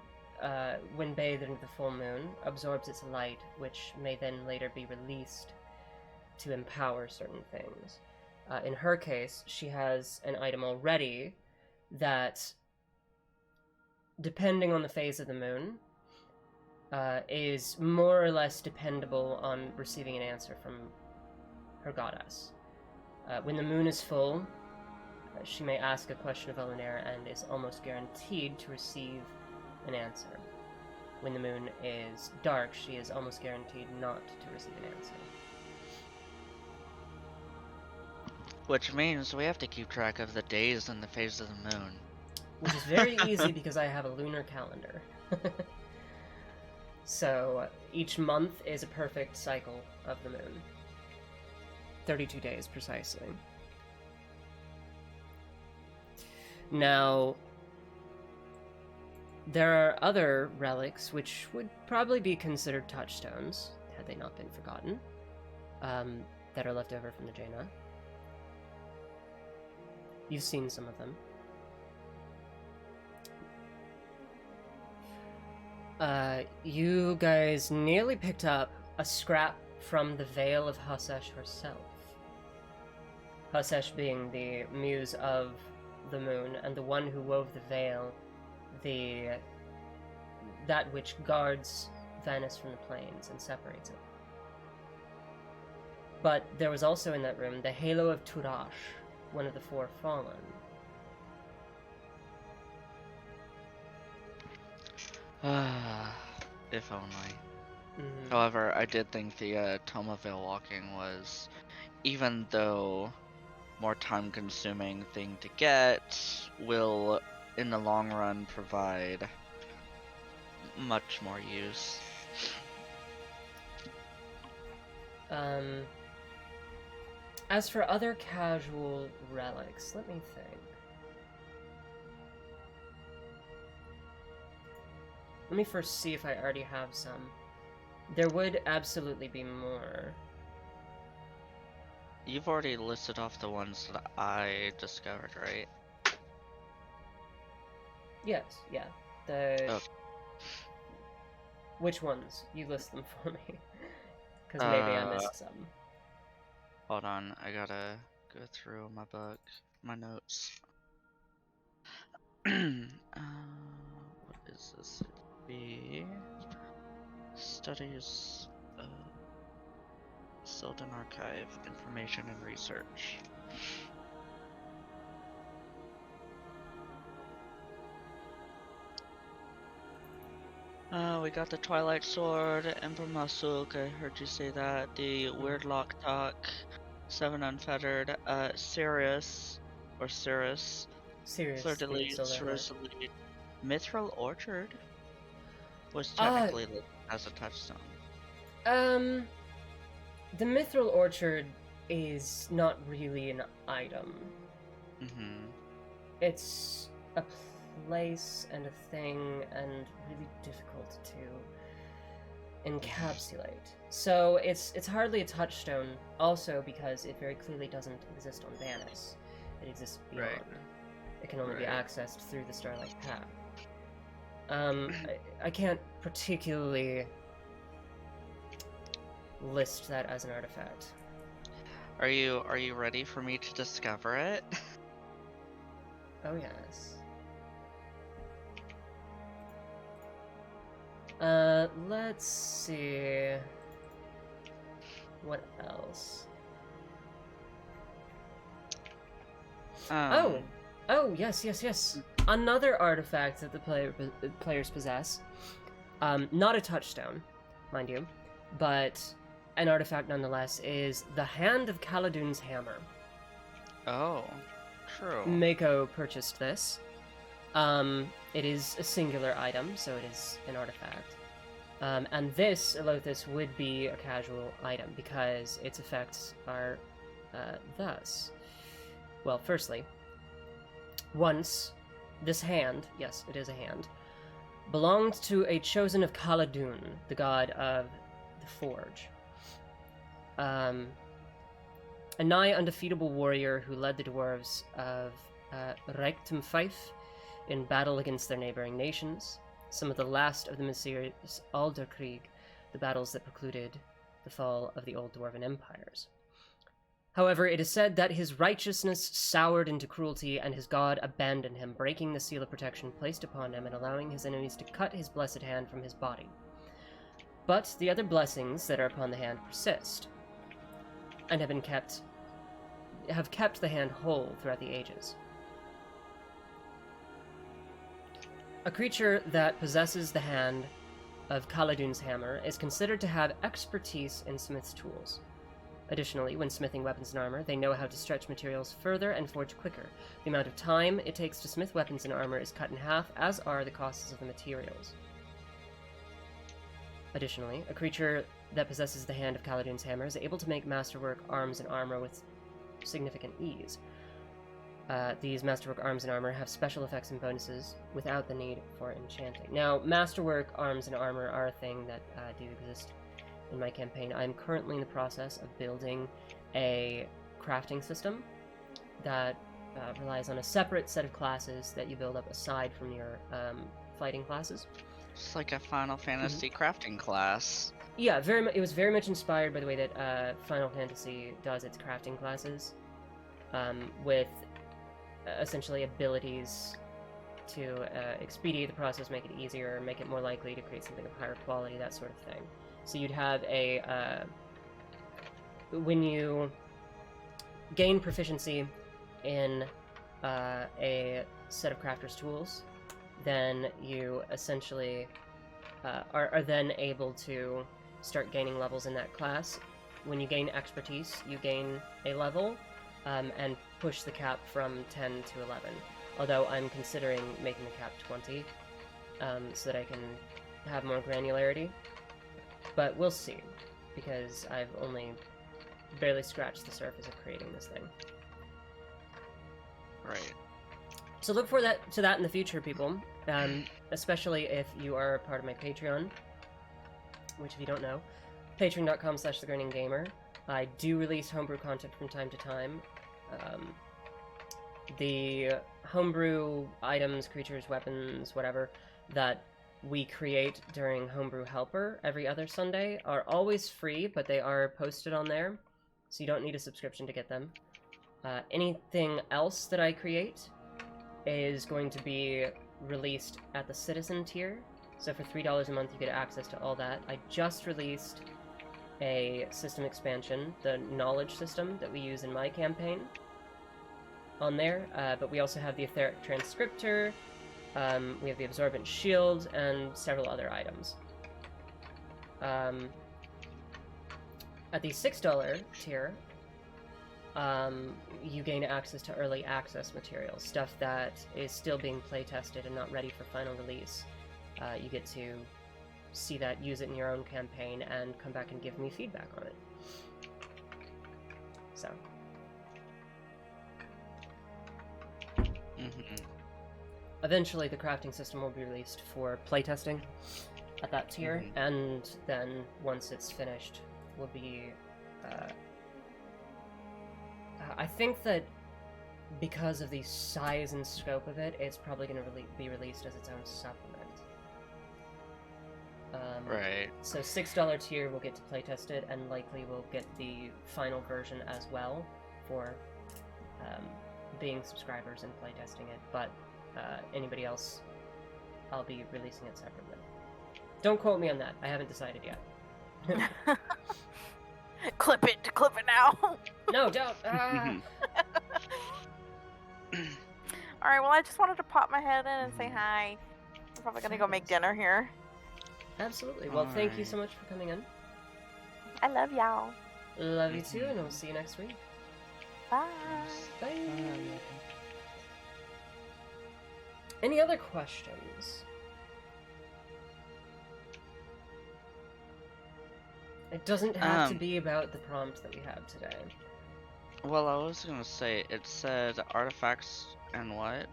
when bathed in the full moon, absorbs its light, which may then later be released to empower certain things. In her case, she has an item already that, depending on the phase of the moon, is more or less dependable on receiving an answer from her goddess. When the moon is full, she may ask a question of Alunair and is almost guaranteed to receive an answer. When the moon is dark, she is almost guaranteed not to receive an answer. Which means we have to keep track of the days and the phase of the moon. Which is very easy because I have a lunar calendar. So each month is a perfect cycle of the moon. 32 days precisely. Now, there are other relics which would probably be considered touchstones, had they not been forgotten, that are left over from the Jaina. You've seen some of them. You guys nearly picked up a scrap from the Veil of Hasesh herself. Hasesh being the muse of the moon, and the one who wove the veil, that which guards Vanis from the plains and separates it. But there was also in that room the halo of Thresh, one of the four fallen. If only. However, I did think the Tome of Veil Walking was, even though more time-consuming thing to get, will, in the long run, provide much more use. As for other casual relics, let me think. Let me first see if I already have some. There would absolutely be more. You've already listed off the ones that I discovered, right? Yes, yeah. Which ones? You list them for me. Because maybe I missed some. Hold on, I gotta go through my book, my notes. What is this? Be studies, Sylvan Archive, information and research. We got the Twilight Sword, Emperor Masuk, I heard you say that, the Weird Lock Talk, 7 Unfettered, Cirrus, Mithril Orchard was technically listed as a touchstone. The Mithril Orchard is not really an item. It's a place and a thing, and really difficult to encapsulate. So it's hardly a touchstone, also because it very clearly doesn't exist on Vanis. It exists beyond. Right. It can only be accessed through the Starlight Path. I can't particularly list that as an artifact. Are you ready for me to discover it? Oh yes. Let's see. What else? Oh, yes. Another artifact that the players possess. Not a touchstone, mind you, but an artifact nonetheless, is the Hand of Kaladun's Hammer. Oh, true. Mako purchased this. It is a singular item, so it is an artifact. And this, Elothus, would be a casual item, because its effects are thus. Well, firstly, once this hand, yes, it is a hand, belonged to a chosen of Kaladun, the god of the Forge. A nigh undefeatable warrior who led the dwarves of Reichtum Fife in battle against their neighboring nations, some of the last of the mysterious Alderkrieg, the battles that precluded the fall of the old dwarven empires. However, it is said that his righteousness soured into cruelty, and his god abandoned him, breaking the seal of protection placed upon him and allowing his enemies to cut his blessed hand from his body. But the other blessings that are upon the hand persist, and have kept the hand whole throughout the ages. A creature that possesses the hand of Kaladun's hammer is considered to have expertise in smith's tools. Additionally, when smithing weapons and armor, they know how to stretch materials further and forge quicker. The amount of time it takes to smith weapons and armor is cut in half, as are the costs of the materials. Additionally, a creature that possesses the hand of Kaladun's hammer is able to make masterwork arms and armor with significant ease. These masterwork arms and armor have special effects and bonuses without the need for enchanting. Now, masterwork arms and armor are a thing that do exist in my campaign. I'm currently in the process of building a crafting system that relies on a separate set of classes that you build up aside from your fighting classes. It's like a Final Fantasy crafting class. Yeah, it was very much inspired by the way that Final Fantasy does its crafting classes, with essentially abilities to expedite the process, make it easier, make it more likely to create something of higher quality, that sort of thing. So you'd have when you gain proficiency in a set of crafter's tools, then you essentially are then able to start gaining levels in that class. When you gain expertise, you gain a level, and push the cap from 10 to 11. Although I'm considering making the cap 20, so that I can have more granularity. But we'll see, because I've only barely scratched the surface of creating this thing. Right. So look for to that in the future, people. Especially if you are a part of my Patreon, which if you don't know, patreon.com/theGrainingGamer. I do release homebrew content from time to time. The homebrew items, creatures, weapons, whatever, that we create during Homebrew Helper every other Sunday are always free, but they are posted on there, so you don't need a subscription to get them. Anything else that I create is going to be released at the Citizen tier, so for $3 a month you get access to all that. I just released a system expansion, the knowledge system that we use in my campaign, on there, but we also have the Etheric Transcriptor, we have the Absorbent Shield, and several other items. At the $6 tier, you gain access to early access materials, stuff that is still being play-tested and not ready for final release. You get to see that, use it in your own campaign, and come back and give me feedback on it. So. Eventually, the crafting system will be released for playtesting at that tier, and then once it's finished, will be. I think that because of the size and scope of it, it's probably going to be released as its own supplement. Right. So $6 tier will get to playtest it, and likely will get the final version as well for being subscribers and playtesting it. But anybody else, I'll be releasing it separately. Don't quote me on that. I haven't decided yet. Clip it now. No, don't. Alright, well, I just wanted to pop my head in and say hi. I'm probably gonna go make dinner here. Absolutely. Well, thank you so much for coming in. I love y'all. Love you too, and I'll see you next week. Bye. Bye. Any other questions? It doesn't have to be about the prompt that we have today. Well, I was gonna say, it said artifacts and what?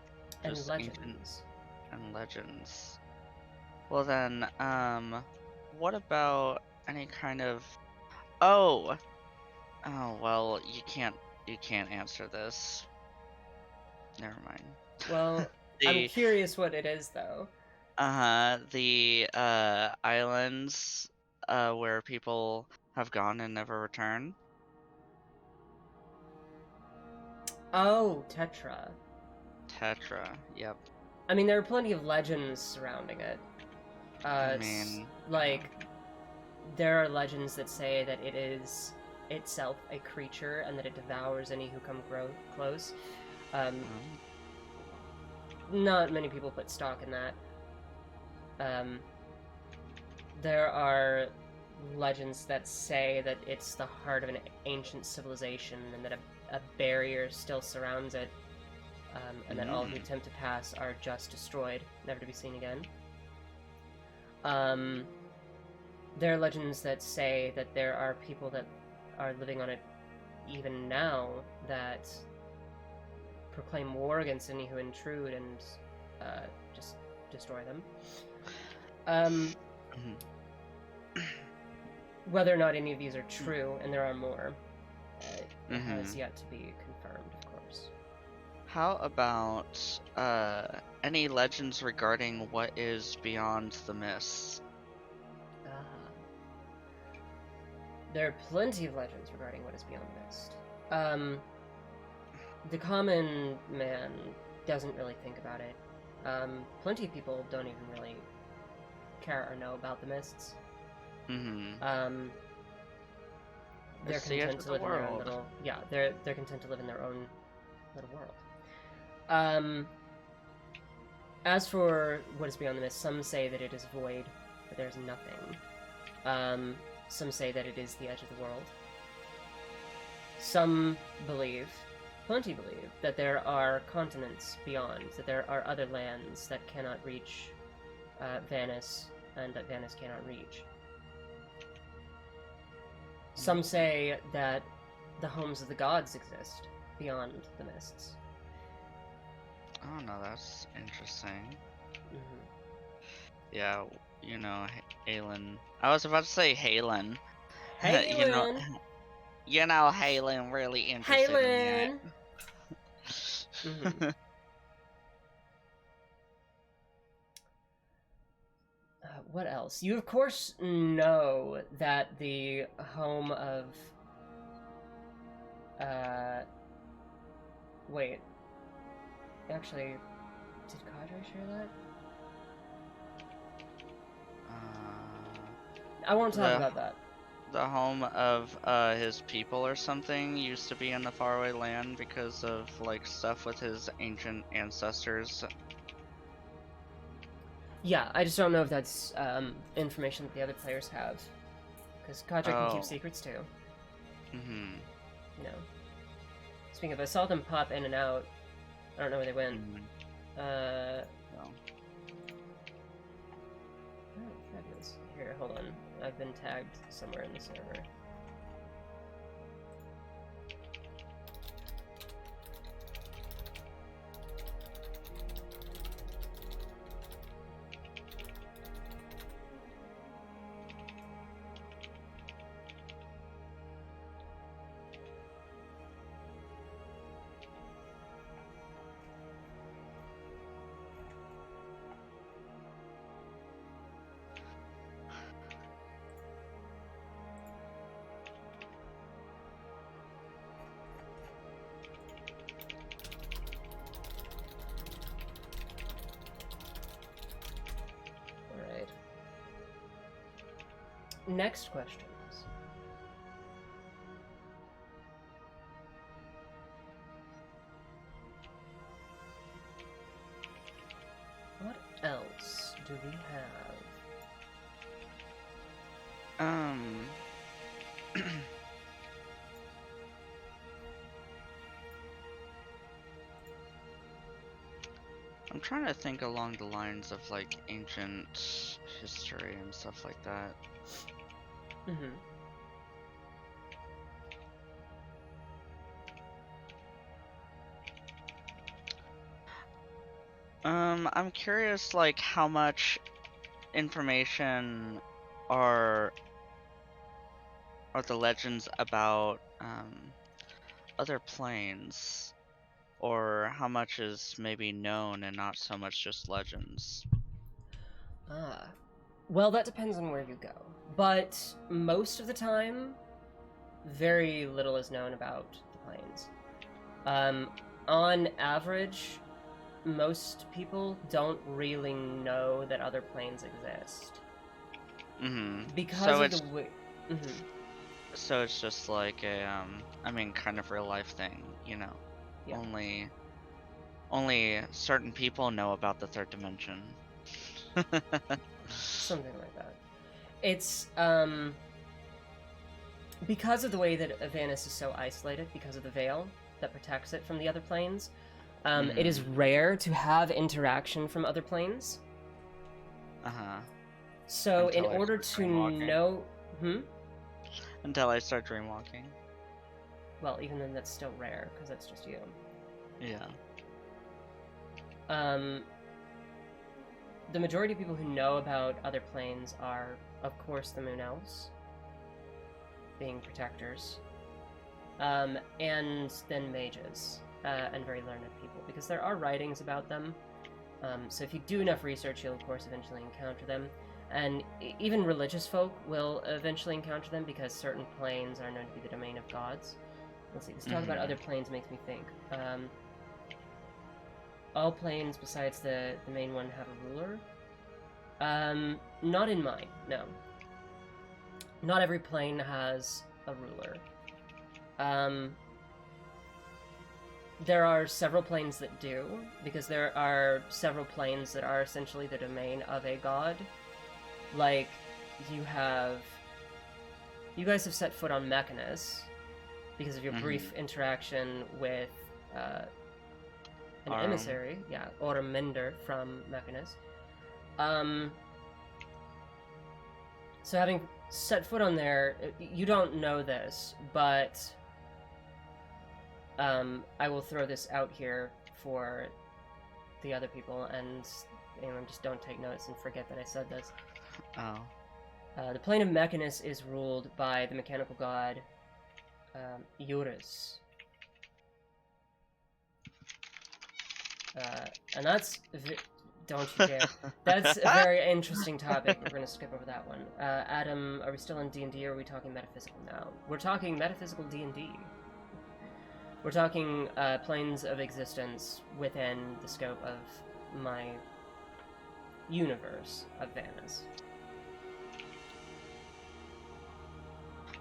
And Just legends. And legends. Well then, what about any kind of... Oh, well, you can't answer this. Never mind. Well, I'm curious what it is, though. The islands where people have gone and never return. Oh, Tetra. Tetra, yep. I mean, there are plenty of legends surrounding it. There are legends that say that it is itself a creature and that it devours any who come close. Not many people put stock in that. There are legends that say that it's the heart of an ancient civilization and that a barrier still surrounds it, and that all who attempt to pass are just destroyed, never to be seen again. there are legends that say that there are people that are living on it even now that proclaim war against any who intrude and just destroy them. Whether or not any of these are true, and there are more, it has yet to be confirmed, of course. How about any legends regarding what is beyond the mists? There are plenty of legends regarding what is beyond the mist. The common man doesn't really think about it. Plenty of people don't even really care or know about the mists. They're content to live in their own little... Yeah, they're content to live in their own little world. As for what is beyond the mist, some say that it is void, that there's nothing. Some say that it is the edge of the world. Some believe, plenty believe, that there are continents beyond, that there are other lands that cannot reach Vanis, and that Vanis cannot reach. Some say that the homes of the gods exist beyond the mists. Oh no, that's interesting. Yeah, you know, Halen. I was about to say Halen. Halen! you know, Halen really interested in that. What else? You, of course, know that the home of... Wait. Actually, did Kadre share that? I won't talk about that. The home of his people or something used to be in the faraway land because of like stuff with his ancient ancestors. Yeah, I just don't know if that's information that the other players have, because Kadre can keep secrets too. You know. Speaking of, I saw them pop in and out. I don't know where they went. Oh, fabulous. Here, hold on. I've been tagged somewhere in the server. Next questions. What else do we have? I'm trying to think along the lines of like ancient history and stuff like that. I'm curious, like, how much information are the legends about other planes, or how much is maybe known and not so much just legends? Well, that depends on where you go. But most of the time, very little is known about the planes. On average, most people don't really know that other planes exist. Because so of the way... So it's just like a, I mean, kind of real life thing, you know? Yeah. Only certain people know about the third dimension. Something like that. It's, because of the way that Evaness is so isolated, because of the veil that protects it from the other planes, it is rare to have interaction from other planes. So in Until I order start to dreamwalking. know... Until I start dreamwalking. Well, even then that's still rare, because that's just you. Yeah. The majority of people who know about other planes are, of course, the Moon Elves, being protectors, and then mages, and very learned people, because there are writings about them. So if you do enough research, you'll, of course, eventually encounter them. And even religious folk will eventually encounter them, because certain planes are known to be the domain of gods. Let's see, this talk about other planes makes me think. All planes besides the main one have a ruler? Not in mine, no. Not every plane has a ruler. There are several planes that do, because there are several planes that are essentially the domain of a god. Like, you guys have set foot on Mechanus, because of your brief interaction with, an emissary, Ormender from Mechanus. So having set foot on there, you don't know this, but I will throw this out here for the other people, and just don't take notes and forget that I said this. Oh. The plane of Mechanus is ruled by the mechanical god Eurus. And that's... Don't you dare. That's a very interesting topic. We're going to skip over that one. Adam, are we still in D&D, or are we talking metaphysical now? We're talking metaphysical D&D. We're talking planes of existence within the scope of my universe of Vanis.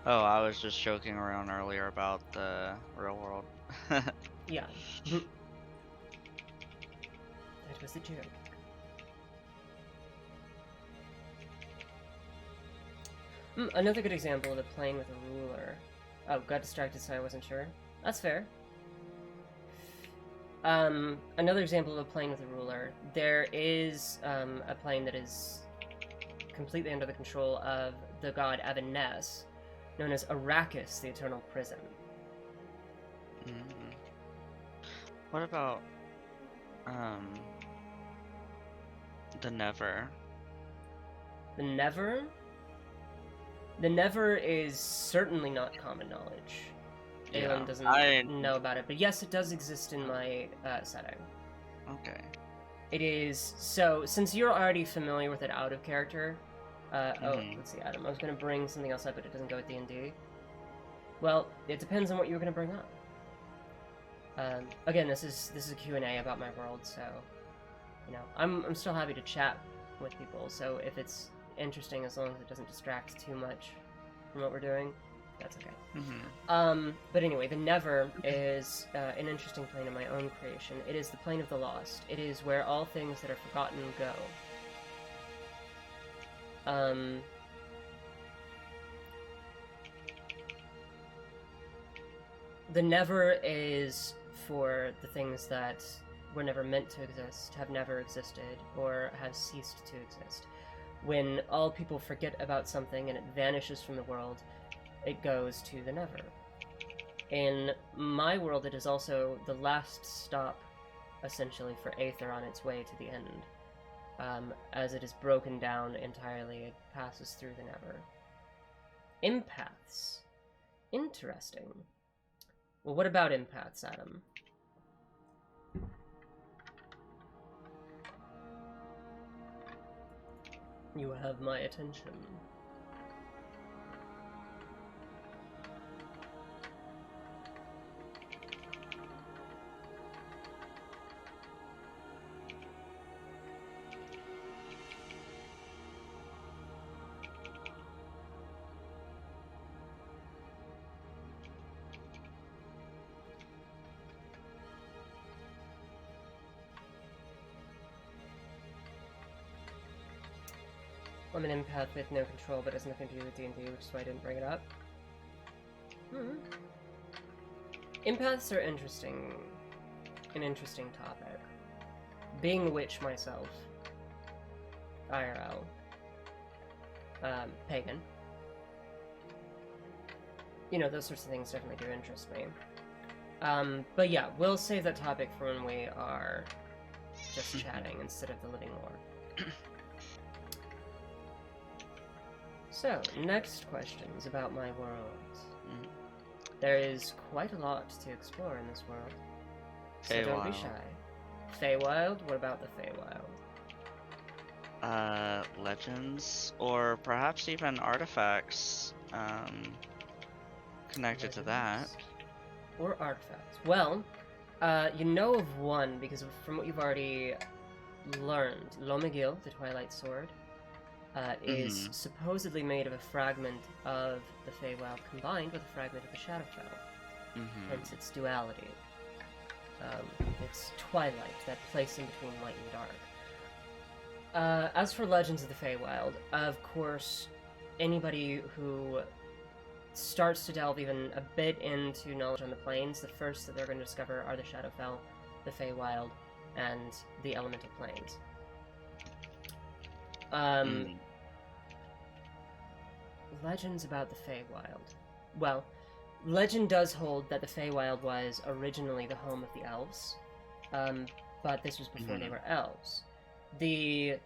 Oh, I was just joking around earlier about the real world. Yeah. That was a joke. Another good example of a plane with a ruler. Oh, got distracted, so I wasn't sure. That's fair. Another example of a plane with a ruler. There is a plane that is completely under the control of the god Evaness, known as Arrakis, the Eternal Prison. What about the Never? The Never? The Never is certainly not common knowledge. Anyone doesn't know about it, but yes, it does exist in my setting. Okay. It is, so, since you're already familiar with it out of character, let's see, Adam, I was going to bring something else up, but it doesn't go with D&D. Well, it depends on what you were going to bring up. Again, this is a Q&A about my world, so, I'm still happy to chat with people, so if it's interesting, as long as it doesn't distract too much from what we're doing, that's okay. But anyway, the Never is an interesting plane of my own creation. It is the plane of the lost. It is where all things that are forgotten go. The Never is for the things that were never meant to exist, have never existed, or have ceased to exist. When all people forget about something and it vanishes from the world, it goes to the Never. In my world, it is also the last stop, essentially, for Aether on its way to the end. As it is broken down entirely, it passes through the Never. Empaths. Interesting. Well, what about empaths, Adam? You have my attention. I'm an empath with no control, but it has nothing to do with D&D, which is why I didn't bring it up. Empaths are interesting. An interesting topic. Being a witch myself, IRL, pagan. You know, those sorts of things definitely do interest me. But yeah, we'll save that topic for when we are just chatting instead of the living lore. So, next question is about my world. There is quite a lot to explore in this world. So don't be shy. Feywild? What about the Feywild? Legends, or perhaps even artifacts, connected to that. Or artifacts. Well, you know of one, because from what you've already learned. Lomegil, the Twilight Sword, is supposedly made of a fragment of the Feywild combined with a fragment of the Shadowfell. Hence its duality. It's twilight, that place in between light and dark. As for Legends of the Feywild, of course, anybody who starts to delve even a bit into knowledge on the planes, the first that they're going to discover are the Shadowfell, the Feywild, and the Elemental Planes. Legends about the Feywild. Well, legend does hold that the Feywild was originally the home of the Elves, but this was before they were Elves. The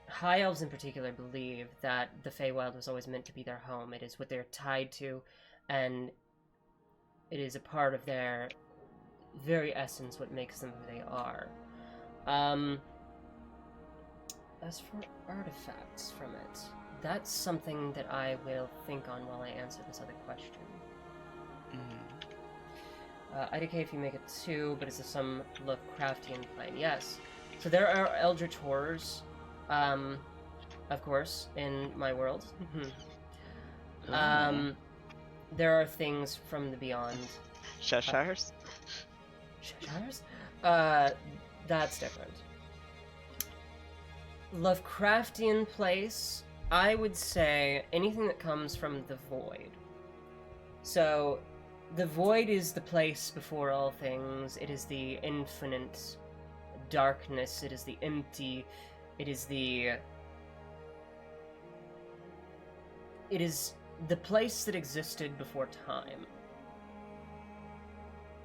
High Elves in particular believe that the Feywild was always meant to be their home. It is what they're tied to, and it is a part of their very essence what makes them who they are. As for artifacts from it, that's something that I will think on while I answer this other question. IDK if you make it 2, but it's some Lovecraftian plane. Yes. So there are Eldritch Horrors, of course, in my world. There are things from the beyond. Cheshires? Cheshires? That's different. Lovecraftian place, I would say anything that comes from the void. So, the void is the place before all things. It is the infinite darkness. It is the empty. It is the place that existed before time.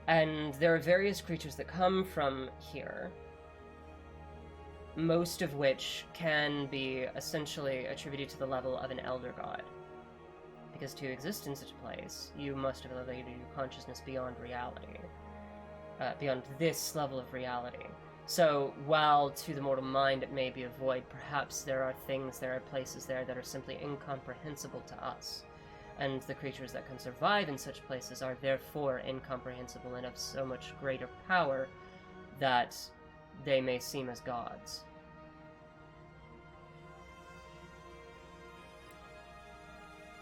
And there are various creatures that come from here, most of which can be essentially attributed to the level of an elder god. Because to exist in such a place, you must have elevated your consciousness beyond reality. Beyond this level of reality. So, while to the mortal mind it may be a void, perhaps there are places there that are simply incomprehensible to us. And the creatures that can survive in such places are therefore incomprehensible and of so much greater power that they may seem as gods.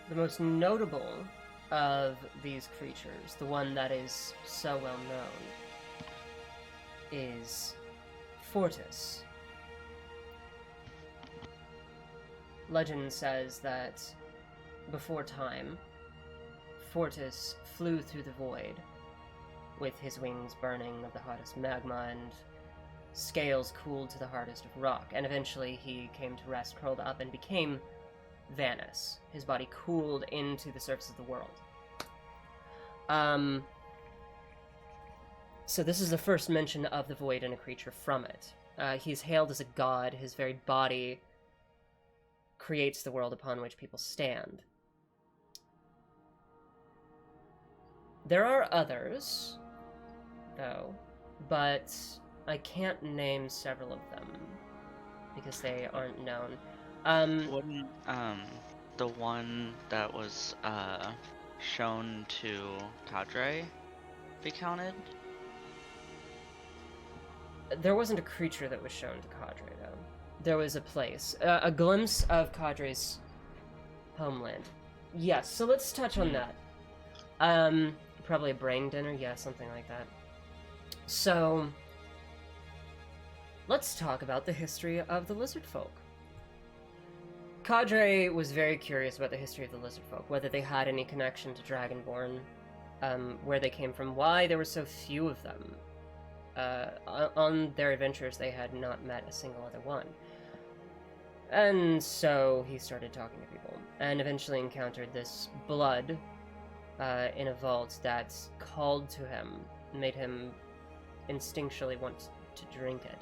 The most notable of these creatures, the one that is so well known, is Fortis. Legend says that before time, Fortis flew through the void with his wings burning of the hottest magma and scales cooled to the hardest of rock, and eventually he came to rest curled up and became Evaness. His body cooled into the surface of the world. So this is the first mention of the void and a creature from it. He is hailed as a god. His very body creates the world upon which people stand. There are others, though, but I can't name several of them because they aren't known. Wouldn't the one that was shown to Cadre be counted? There wasn't a creature that was shown to Cadre, though. There was a place, a glimpse of Cadre's homeland. Yes, so let's touch on that. Probably a brain dinner, yeah, something like that. So, let's talk about the history of the lizard folk. Cadre was very curious about the history of the lizard folk, whether they had any connection to Dragonborn, where they came from, why there were so few of them. On their adventures, they had not met a single other one. And so he started talking to people, and eventually encountered this blood in a vault that called to him, made him instinctually want to drink it.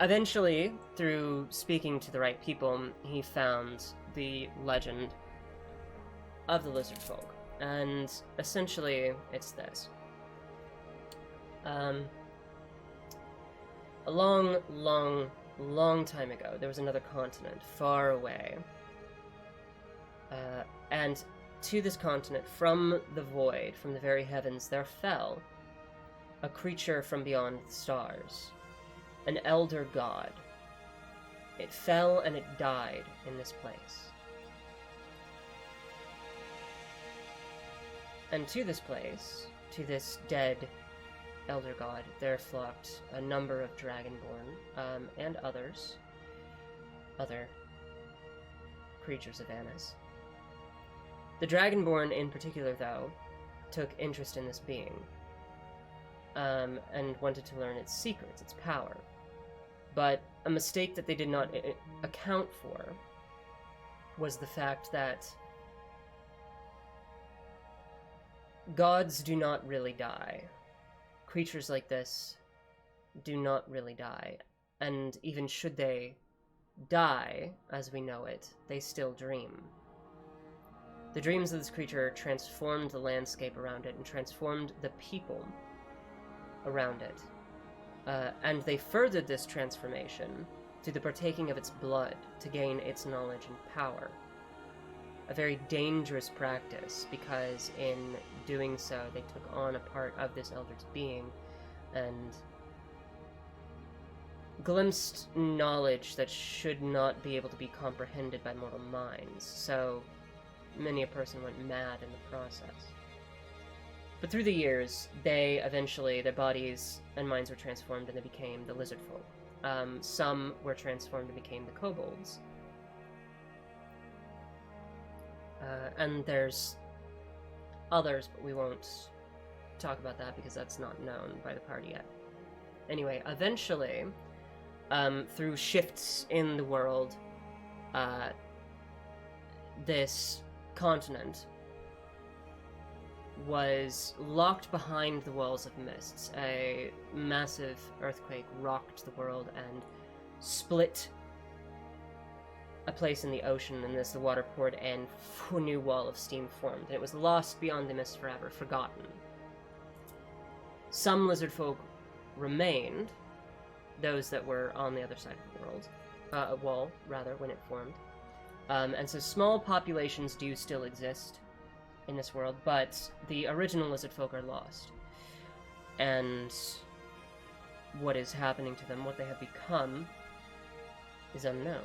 Eventually, through speaking to the right people, he found the legend of the lizard folk, and essentially it's this. A long time ago, there was another continent far away, and to this continent, from the void, from the very heavens, there fell a creature from beyond the stars, an elder god. It fell and it died in this place. And to this place, to this dead elder god, there flocked a number of dragonborn, and other creatures of Evaness. The dragonborn in particular, though, took interest in this being, and wanted to learn its secrets, its power. But a mistake that they did not account for was the fact that gods do not really die. Creatures like this do not really die, and even should they die, as we know it, they still dream. The dreams of this creature transformed the landscape around it and transformed the people around it. And they furthered this transformation through the partaking of its blood to gain its knowledge and power. A very dangerous practice, because in doing so, they took on a part of this elder's being and glimpsed knowledge that should not be able to be comprehended by mortal minds. So many a person went mad in the process. But through the years, their bodies and minds were transformed and they became the lizard folk. Some were transformed and became the kobolds. And there's others, but we won't talk about that because that's not known by the party yet. Anyway, eventually, through shifts in the world, this continent was locked behind the walls of mists. A massive earthquake rocked the world and split a place in the ocean, and as the water poured in, a new wall of steam formed, and it was lost beyond the mist forever, forgotten. Some lizard folk remained, those that were on the other side of the world, wall, rather, when it formed. And so small populations do still exist in this world, but the original lizard folk are lost. And what is happening to them, what they have become, is unknown.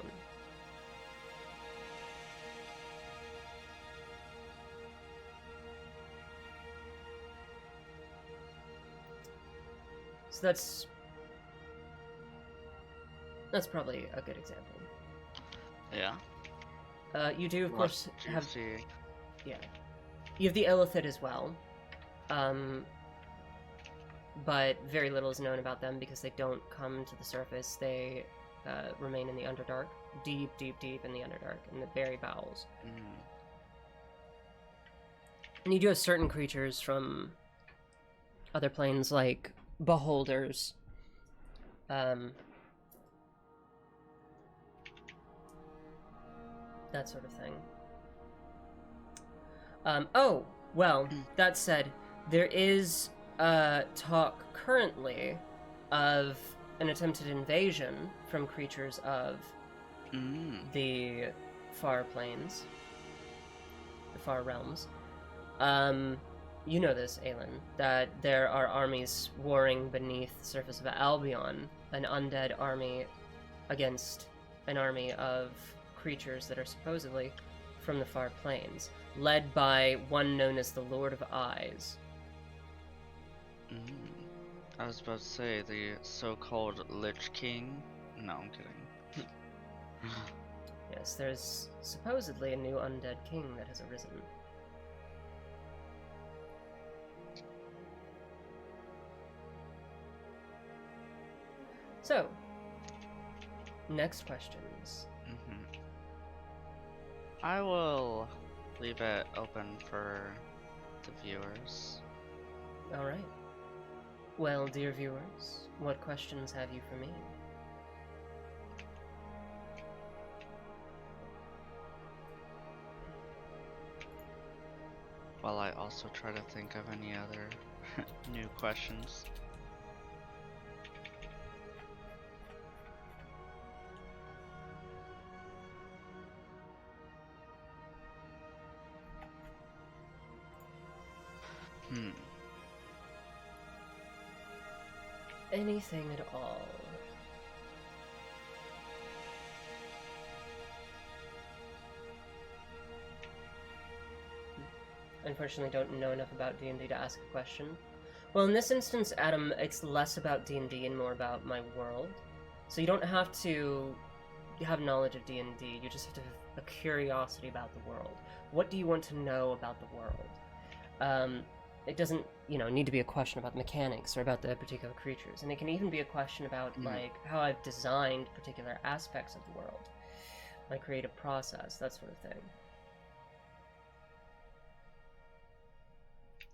So that's probably a good example. Yeah. You do, of course, have... juicy. Yeah. You have the Illithid as well. But very little is known about them because they don't come to the surface. They remain in the Underdark. Deep, deep, deep in the Underdark, in the very bowels. Mm. And you do have certain creatures from other planes, like Beholders. That sort of thing. Oh, well, that said, there is talk currently of an attempted invasion from creatures of the far planes, the far realms. You know this, Aelin, that there are armies warring beneath the surface of Albion, an undead army against an army of creatures that are supposedly from the far plains, led by one known as the Lord of Eyes. I was about to say, the so-called Lich King? No, I'm kidding. Yes, there's supposedly a new undead king that has arisen. So, Next questions. I will leave it open for the viewers. All right. Well, dear viewers, what questions have you for me? While I also try to think of any other new questions. Anything at all. Unfortunately, don't know enough about D&D to ask a question. Well, in this instance, Adam, it's less about D&D and more about my world. So you don't have to have knowledge of D&D, you just have to have a curiosity about the world. What do you want to know about the world? It doesn't, need to be a question about the mechanics or about the particular creatures. And it can even be a question about, like, how I've designed particular aspects of the world. My creative process, that sort of thing.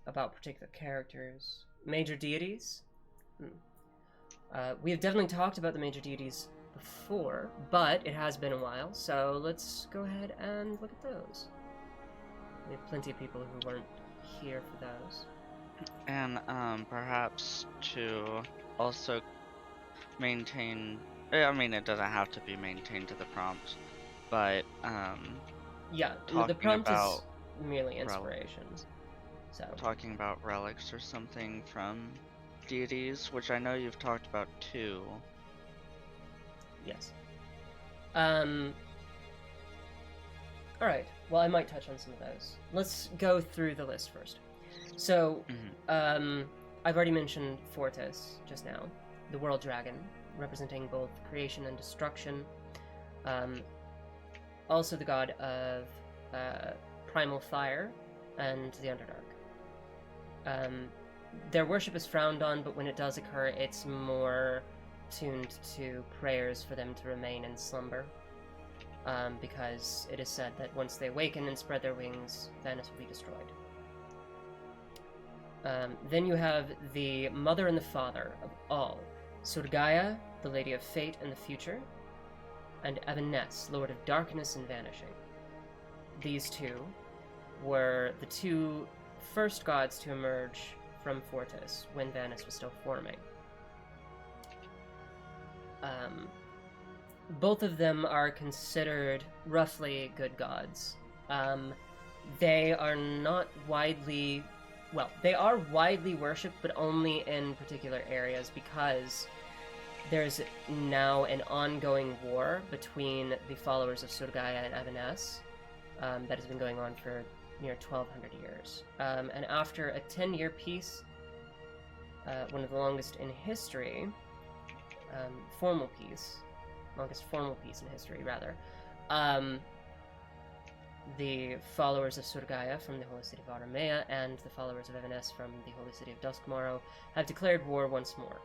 About particular characters. Major deities? We have definitely talked about the major deities before, but it has been a while, so let's go ahead and look at those. We have plenty of people who weren't here for those. And perhaps to also maintain, I mean, it doesn't have to be maintained to the prompt, but yeah, the prompt is merely inspiration. So talking about relics or something from deities, which I know you've talked about too. Yes. Alright, well, I might touch on some of those. Let's go through the list first. So, I've already mentioned Fortis just now, the World Dragon, representing both creation and destruction. Also the god of primal fire and the Underdark. Their worship is frowned on, but when it does occur, it's more tuned to prayers for them to remain in slumber. Because it is said that once they awaken and spread their wings, Vanis will be destroyed. Then you have the mother and the father of all, Surgaya, the Lady of Fate and the Future, and Evaness, Lord of Darkness and Vanishing. These two were the two first gods to emerge from Fortis when Vanis was still forming. Both of them are considered roughly good gods. They are not widely... Well, they are widely worshipped, but only in particular areas, because there's now an ongoing war between the followers of Surgaya and Evaness that has been going on for near 1,200 years. And after a 10-year peace, one of the longest in history, longest formal peace in history, rather, the followers of Surgaya from the Holy City of Aramea and the followers of Evaness from the Holy City of Duskmorrow have declared war once more.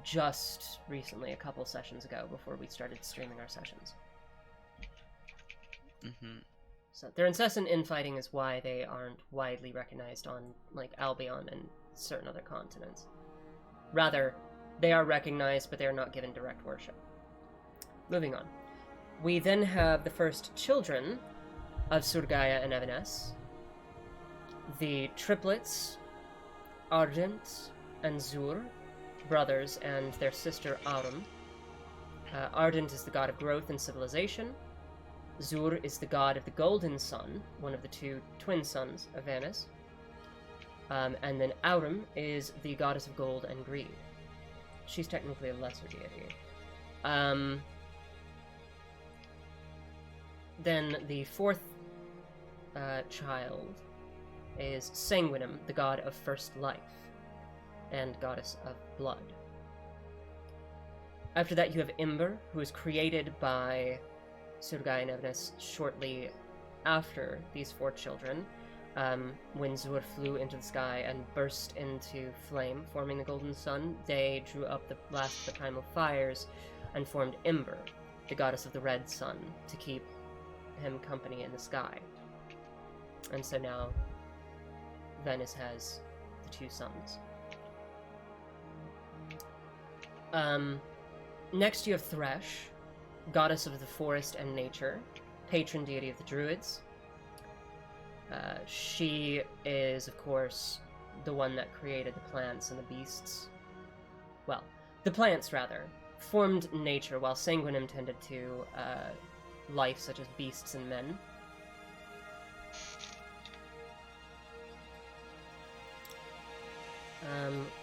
Just recently, a couple sessions ago, before we started streaming our sessions. So their incessant infighting is why they aren't widely recognized on, like, Albion and certain other continents. Rather, they are recognized, but they are not given direct worship. Moving on. We then have the first children of Surgaya and Evaness, the triplets, Ardent and Zur, brothers, and their sister Aurum. Ardent is the god of growth and civilization. Zur is the god of the golden sun, one of the two twin sons of Vanis. And then Aurum is the goddess of gold and greed. She's technically a lesser deity. Then the fourth child is Sanguinum, the god of first life, and goddess of blood. After that you have Imber, who is created by Surgaya and Evaness shortly after these four children, when Zur flew into the sky and burst into flame, forming the golden sun. They drew up the last of the primal fires, and formed Ember, the goddess of the red sun, to keep him company in the sky. And so now Vanis has the two suns. Next you have Thresh, goddess of the forest and nature, patron deity of the druids. She is, of course, the one that created the plants and the beasts. Well, the plants, rather, formed nature, while Sanguinem tended to life such as beasts and men.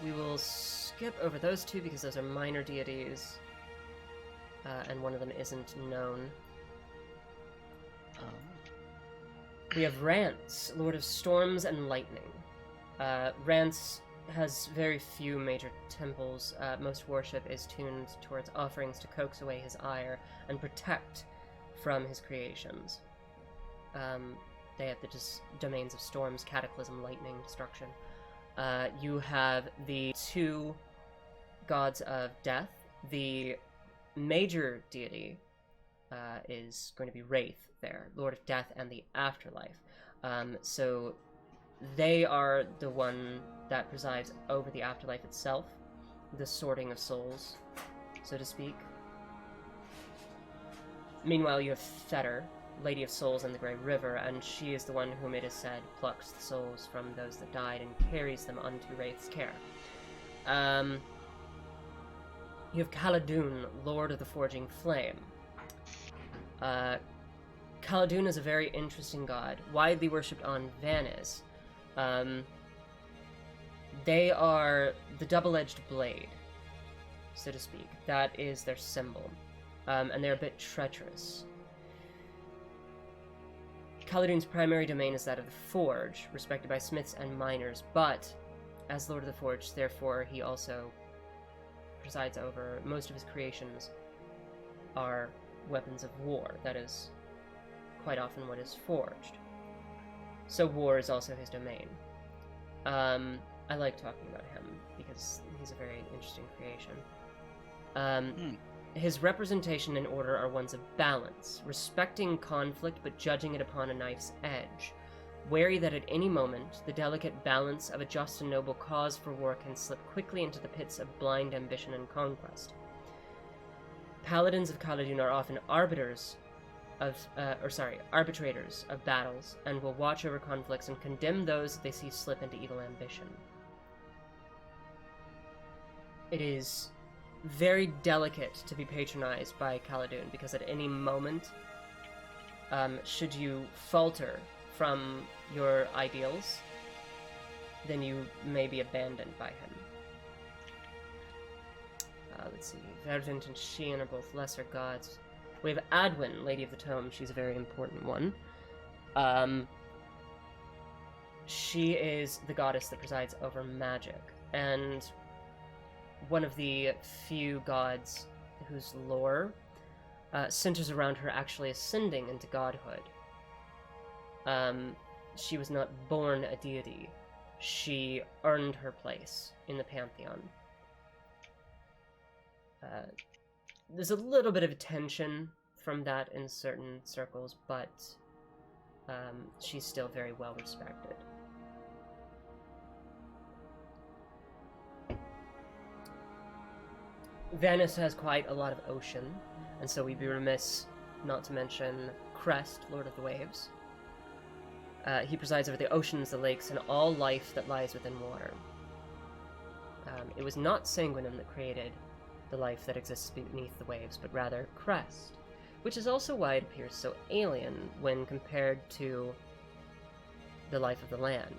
We will skip over those two because those are minor deities, and one of them isn't known. We have Rants, Lord of Storms and Lightning. Rants has very few major temples. Most worship is tuned towards offerings to coax away his ire and protect from his creations. They have the domains of storms, cataclysm, lightning, destruction. You have the two gods of death. The major deity is going to be Wraith there, Lord of Death and the Afterlife. So they are the one that presides over the afterlife itself, the sorting of souls, so to speak. Meanwhile, you have Fetter, Lady of Souls in the Grey River, and she is the one whom it is said plucks the souls from those that died and carries them unto Wraith's care. You have Khaladun, Lord of the Forging Flame. Khaladun is a very interesting god, widely worshipped on Vanis. They are the double-edged blade, so to speak. That is their symbol. And they're a bit treacherous. Khaladun's primary domain is that of the Forge, respected by smiths and miners, but as Lord of the Forge, therefore, he also presides over most of his creations are weapons of war. That is quite often what is forged. So war is also his domain. I like talking about him because he's a very interesting creation. His representation and order are ones of balance, respecting conflict but judging it upon a knife's edge, wary that at any moment the delicate balance of a just and noble cause for war can slip quickly into the pits of blind ambition and conquest. Paladins of Kaladun are often arbitrators of battles, and will watch over conflicts and condemn those that they see slip into evil ambition. It is very delicate to be patronized by Khaladun, because at any moment, should you falter from your ideals, then you may be abandoned by him. Let's see, Verdant and Sheehan are both lesser gods. We have Adwin, Lady of the Tome. She's a very important one. She is the goddess that presides over magic, and one of the few gods whose lore centers around her actually ascending into godhood. She was not born a deity. She earned her place in the pantheon. There's a little bit of tension from that in certain circles, but she's still very well respected. Vanis has quite a lot of ocean, and so we'd be remiss not to mention Crest, Lord of the Waves. He presides over the oceans, the lakes, and all life that lies within water. It was not Sanguinem that created the life that exists beneath the waves, but rather Crest, which is also why it appears so alien when compared to the life of the land.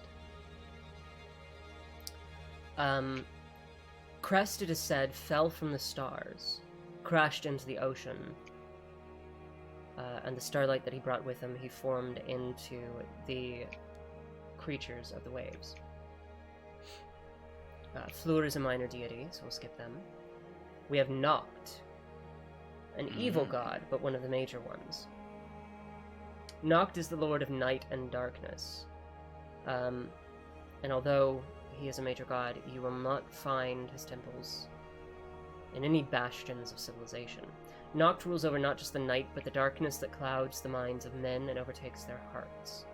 Crest, it is said, fell from the stars, crashed into the ocean, and the starlight that he brought with him, he formed into the creatures of the waves. Fleur is a minor deity, so we'll skip them. We have Noct, an evil god, but one of the major ones. Noct is the lord of night and darkness. And although he is a major god, you will not find his temples in any bastions of civilization. Noct rules over not just the night, but the darkness that clouds the minds of men and overtakes their hearts.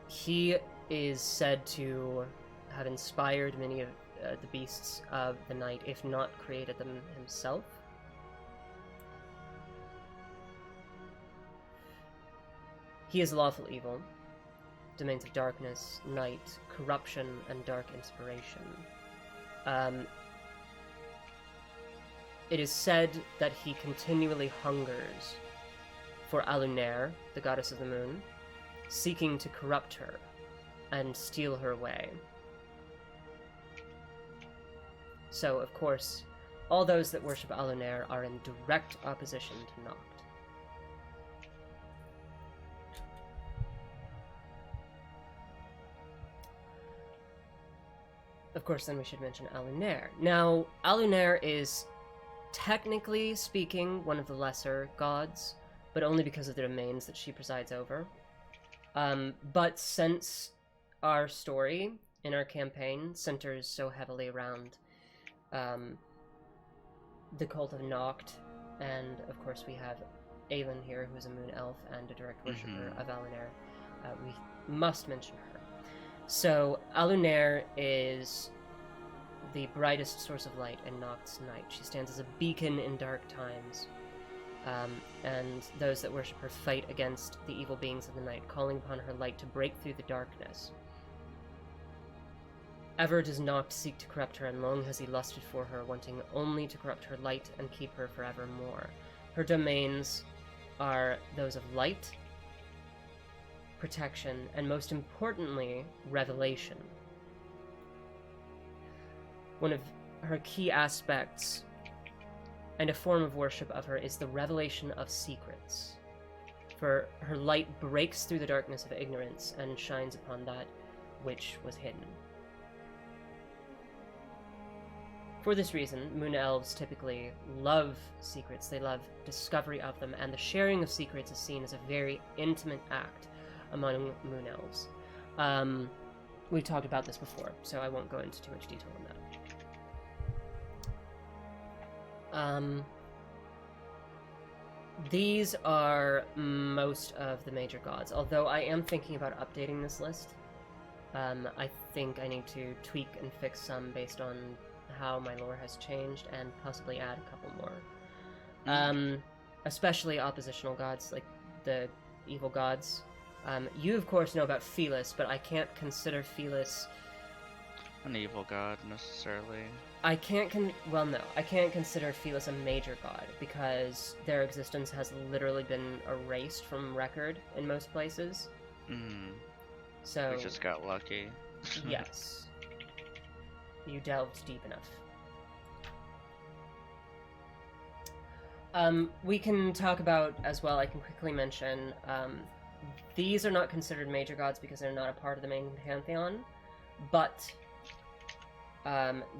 He is said to have inspired many of the beasts of the night, if not created them himself. He is lawful evil, domains of darkness, night, corruption, and dark inspiration. It is said that he continually hungers for Alunair, the goddess of the moon, seeking to corrupt her and steal her away. So, of course, all those that worship Alunair are in direct opposition to Noct. Of course, then we should mention Alunair. Now, Alunair is, technically speaking, one of the lesser gods, but only because of the domains that she presides over. But since our story in our campaign centers so heavily around the cult of Noct, and of course we have Aelin here, who is a moon elf and a direct worshipper of Alunair, we must mention her. So, Alunair is the brightest source of light in Noct's night. She stands as a beacon in dark times, and those that worship her fight against the evil beings of the night, calling upon her light to break through the darkness. Ever does Noct seek to corrupt her, and long has he lusted for her, wanting only to corrupt her light and keep her forevermore. Her domains are those of light, protection, and most importantly, revelation. One of her key aspects and a form of worship of her is the revelation of secrets. For her light breaks through the darkness of ignorance and shines upon that which was hidden. For this reason, moon elves typically love secrets. They love discovery of them, and the sharing of secrets is seen as a very intimate act among moon elves. We've talked about this before, so I won't go into too much detail on that. These are most of the major gods, although I am thinking about updating this list. I think I need to tweak and fix some based on how my lore has changed, and possibly add a couple more. Especially oppositional gods, like the evil gods. You, of course, know about Felis, but I can't consider Felis an evil god, necessarily. I can't consider Felis a major god, because their existence has literally been erased from record in most places. So... we just got lucky. Yes. You delved deep enough. We can talk about, as well, I can quickly mention, these are not considered major gods because they're not a part of the main pantheon, but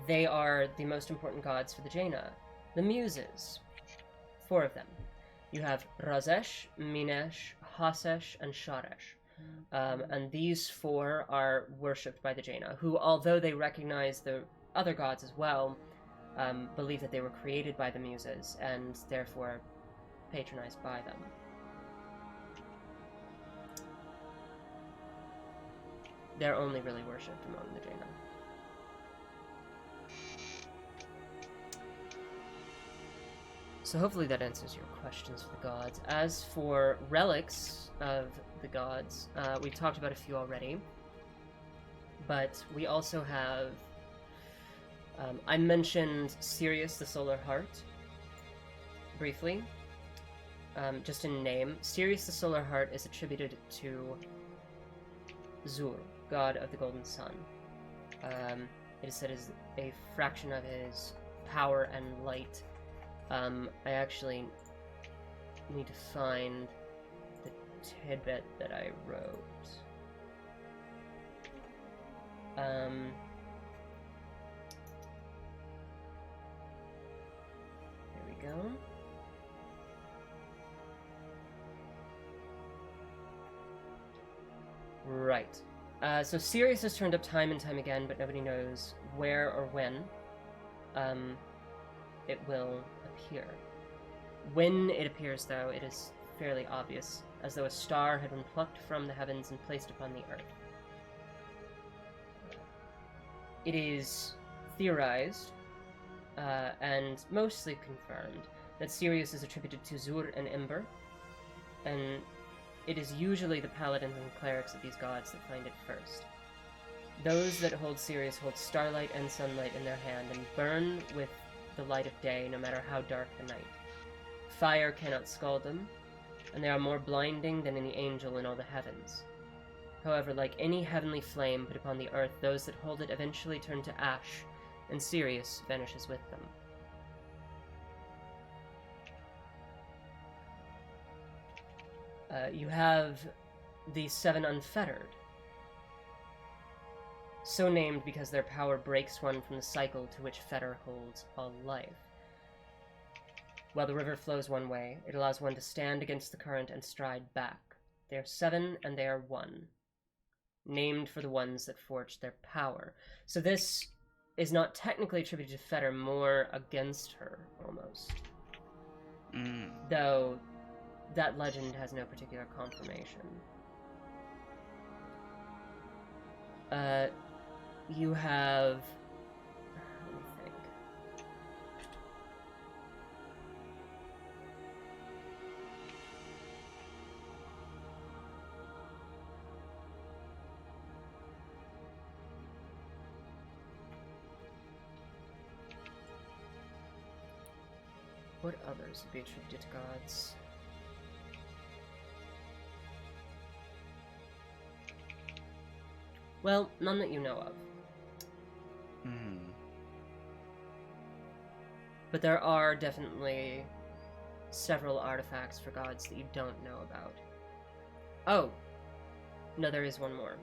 they are the most important gods for the Jaina. The Muses. 4 of them. You have Razesh, Minesh, Hasesh, and Sharesh. And these 4 are worshipped by the Jaina, who, although they recognize the other gods as well, believe that they were created by the Muses, and therefore patronized by them. They're only really worshipped among the Jaina. So hopefully that answers your questions for the gods. As for relics of the gods, we've talked about a few already, but we also have... I mentioned Sirius the Solar Heart, briefly, just in name. Sirius the Solar Heart is attributed to Zur, god of the Golden Sun. It is said is a fraction of his power and light. I actually need to find the tidbit that I wrote. Here we go. Right. So Sirius has turned up time and time again, but nobody knows where or when it will appear. When it appears, though, it is fairly obvious, as though a star had been plucked from the heavens and placed upon the earth. It is theorized, and mostly confirmed, that Sirius is attributed to Zur and Ember, and it is usually the paladins and clerics of these gods that find it first. Those that hold Sirius hold starlight and sunlight in their hand and burn with the light of day, no matter how dark the night. Fire cannot scald them, and they are more blinding than any angel in all the heavens. However, like any heavenly flame put upon the earth, those that hold it eventually turn to ash, and Sirius vanishes with them. You have the Seven Unfettered, so named because their power breaks one from the cycle to which fetter holds all life. While the river flows one way, it allows one to stand against the current and stride back. They are 7 and they are 1, named for the ones that forged their power. So this is not technically attributed to Fetter, more against her, almost. Though that legend has no particular confirmation. You have... let me think. What others would be attributed to gods? Well, none that you know of. But there are definitely several artifacts for gods that you don't know about. Oh! No, there is one more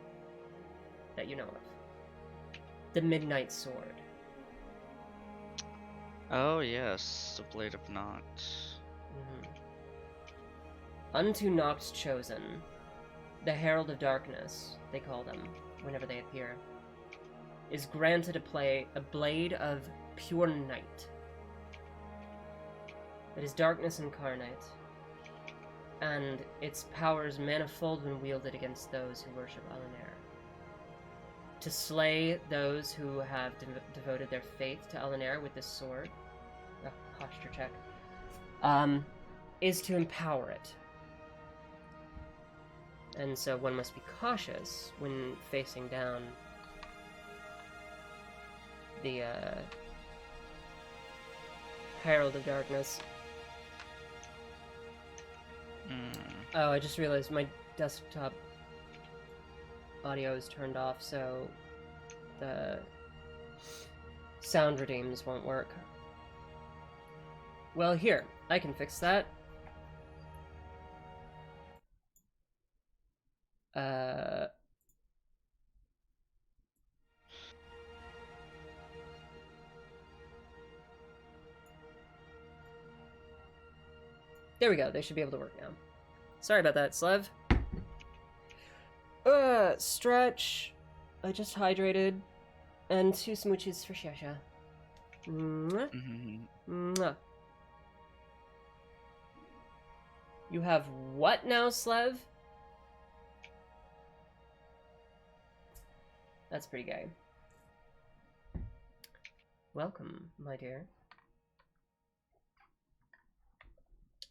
that you know of. The Midnight Sword. Oh yes, the Blade of Noct. Unto Noct's chosen, the Herald of Darkness, they call them, whenever they appear, is granted a blade of pure night. It is darkness incarnate, and its powers manifold when wielded against those who worship Elenair. To slay those who have devoted their faith to Elenair with this sword, posture check, is to empower it. And so one must be cautious when facing down the Herald of Darkness. Oh, I just realized my desktop audio is turned off, so the sound redeems won't work. Well, here, I can fix that. There we go, they should be able to work now. Sorry about that, Slev. Stretch. I just hydrated. And 2 smooches for Shasha. Mwah. Mwah. You have what now, Slev? That's pretty gay. Welcome, my dear.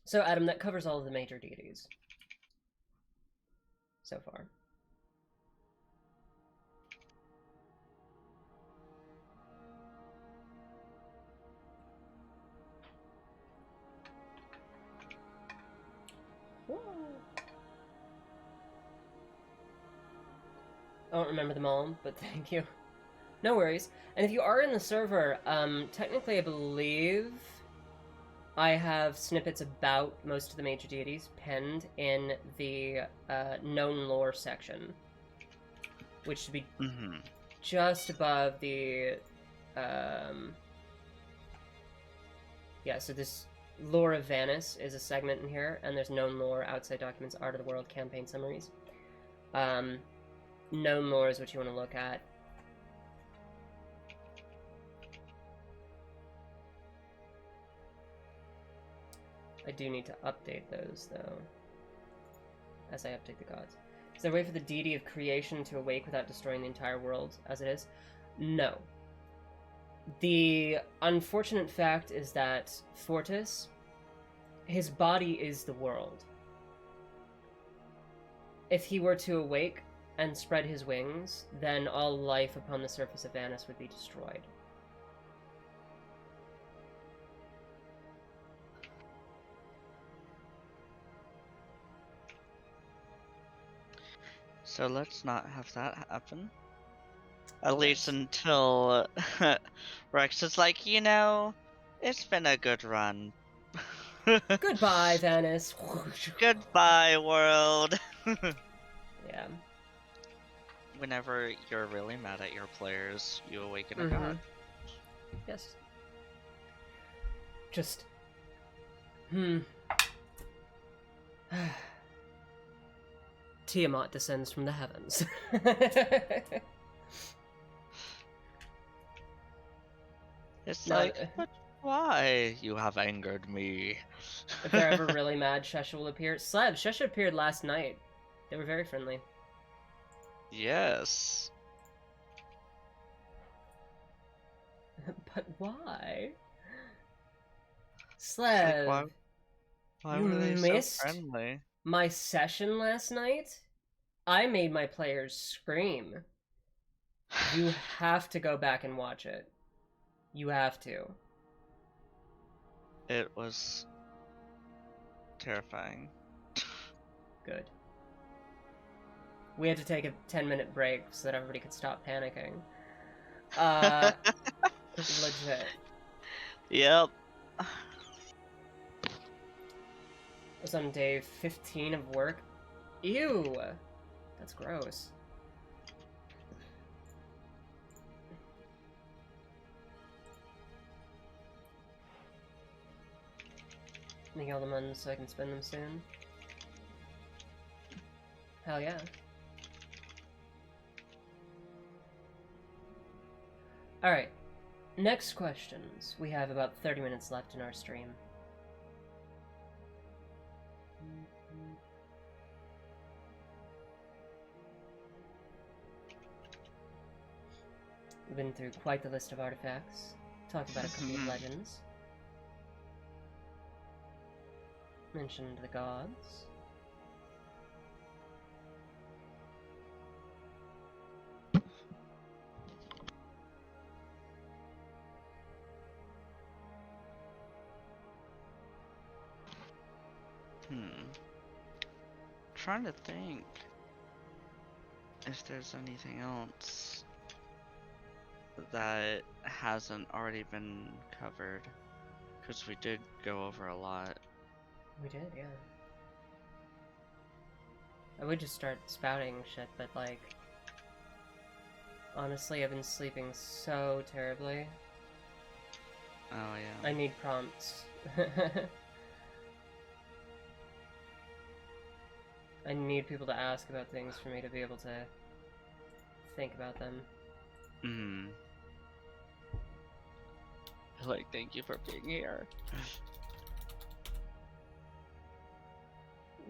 So, Adam, that covers all of the major deities. So far. I don't remember them all, but thank you. No worries. And if you are in the server, technically I believe I have snippets about most of the major deities penned in the known lore section, which should be just above the... yeah, so this Lore of Vanis is a segment in here, and there's known lore, outside documents, art of the world, campaign summaries. known lore is what you want to look at. I do need to update those, though, as I update the gods. Is there a way for the deity of creation to awake without destroying the entire world, as it is? No. The unfortunate fact is that Fortis, his body is the world. If he were to awake and spread his wings, then all life upon the surface of Vanis would be destroyed. So let's not have that happen. At least until Rex is like, you know, it's been a good run. Goodbye, Vanis. Goodbye, world. Yeah. Whenever you're really mad at your players, you awaken a god. Yes. Just... Tiamat descends from the heavens. It's like, but why? You have angered me. If they're ever really mad, Shesha will appear. Shesha appeared last night. They were very friendly. Yes. But why? Slev, Like, why you were they missed so friendly? My session last night? I made my players scream. You have to go back and watch it. You have to. It was terrifying. Good. We had to take a 10-minute break so that everybody could stop panicking. Legit. Yep. I was on day 15 of work. Ew! That's gross. Make all the money so I can spend them soon. Hell yeah. Alright. Next questions. We have about 30 minutes left in our stream. We've been through quite the list of artifacts. Talked about a couple of legends. Mentioned the gods. Trying to think if there's anything else that hasn't already been covered, because we did go over a lot. We did, yeah. I would just start spouting shit, but like, honestly, I've been sleeping so terribly. Oh yeah. I need prompts. I need people to ask about things for me to be able to think about them. Like, thank you for being here.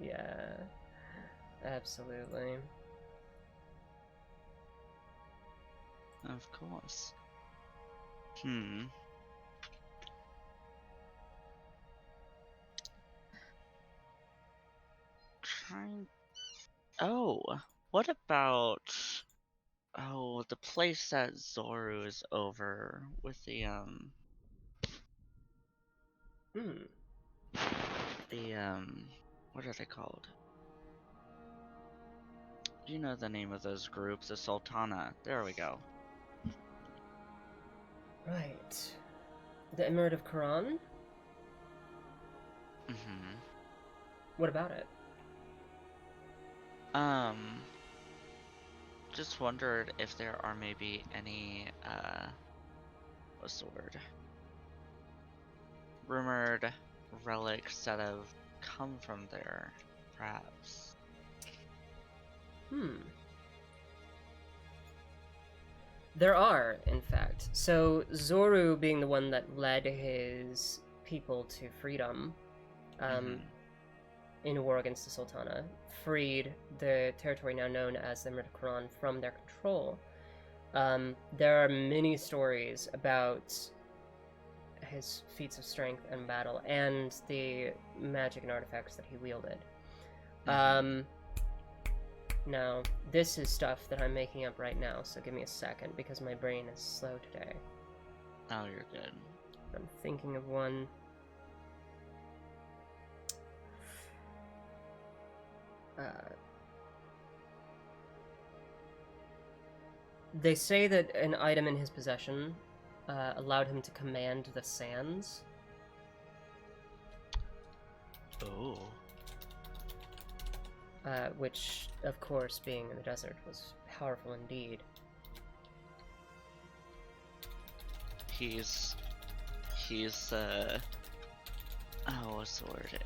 Yeah, absolutely. Of course. Oh, what about... Oh, the place that Zoru is over with the, what are they called? You know the name of those groups, the Sultana. There we go. Right. The Emirate of Quran? What about it? Just wondered if there are maybe any, what's the word? Rumored relics that have come from there, perhaps. There are, in fact. So Zoru, being the one that led his people to freedom, in a war against the Sultana, freed the territory now known as the Myrtaqron from their control. There are many stories about his feats of strength and battle, and the magic and artifacts that he wielded. Now, this is stuff that I'm making up right now, so give me a second, because my brain is slow today. Oh, you're good. I'm thinking of one. They say that an item in his possession allowed him to command the sands. Oh. Which, of course, being in the desert, was powerful indeed. He's oh, what's the word?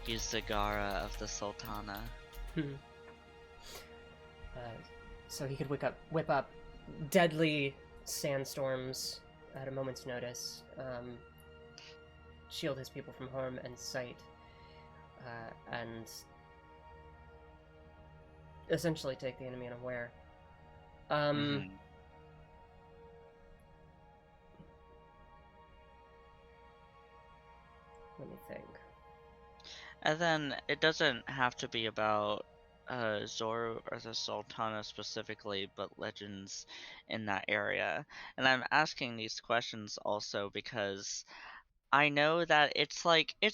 He's Zagara of the Sultana. So he could whip up deadly sandstorms at a moment's notice, shield his people from harm and sight, and essentially take the enemy unaware. Let me think. And then it doesn't have to be about Zoru or the Sultana specifically, but legends in that area. And I'm asking these questions also because I know that it's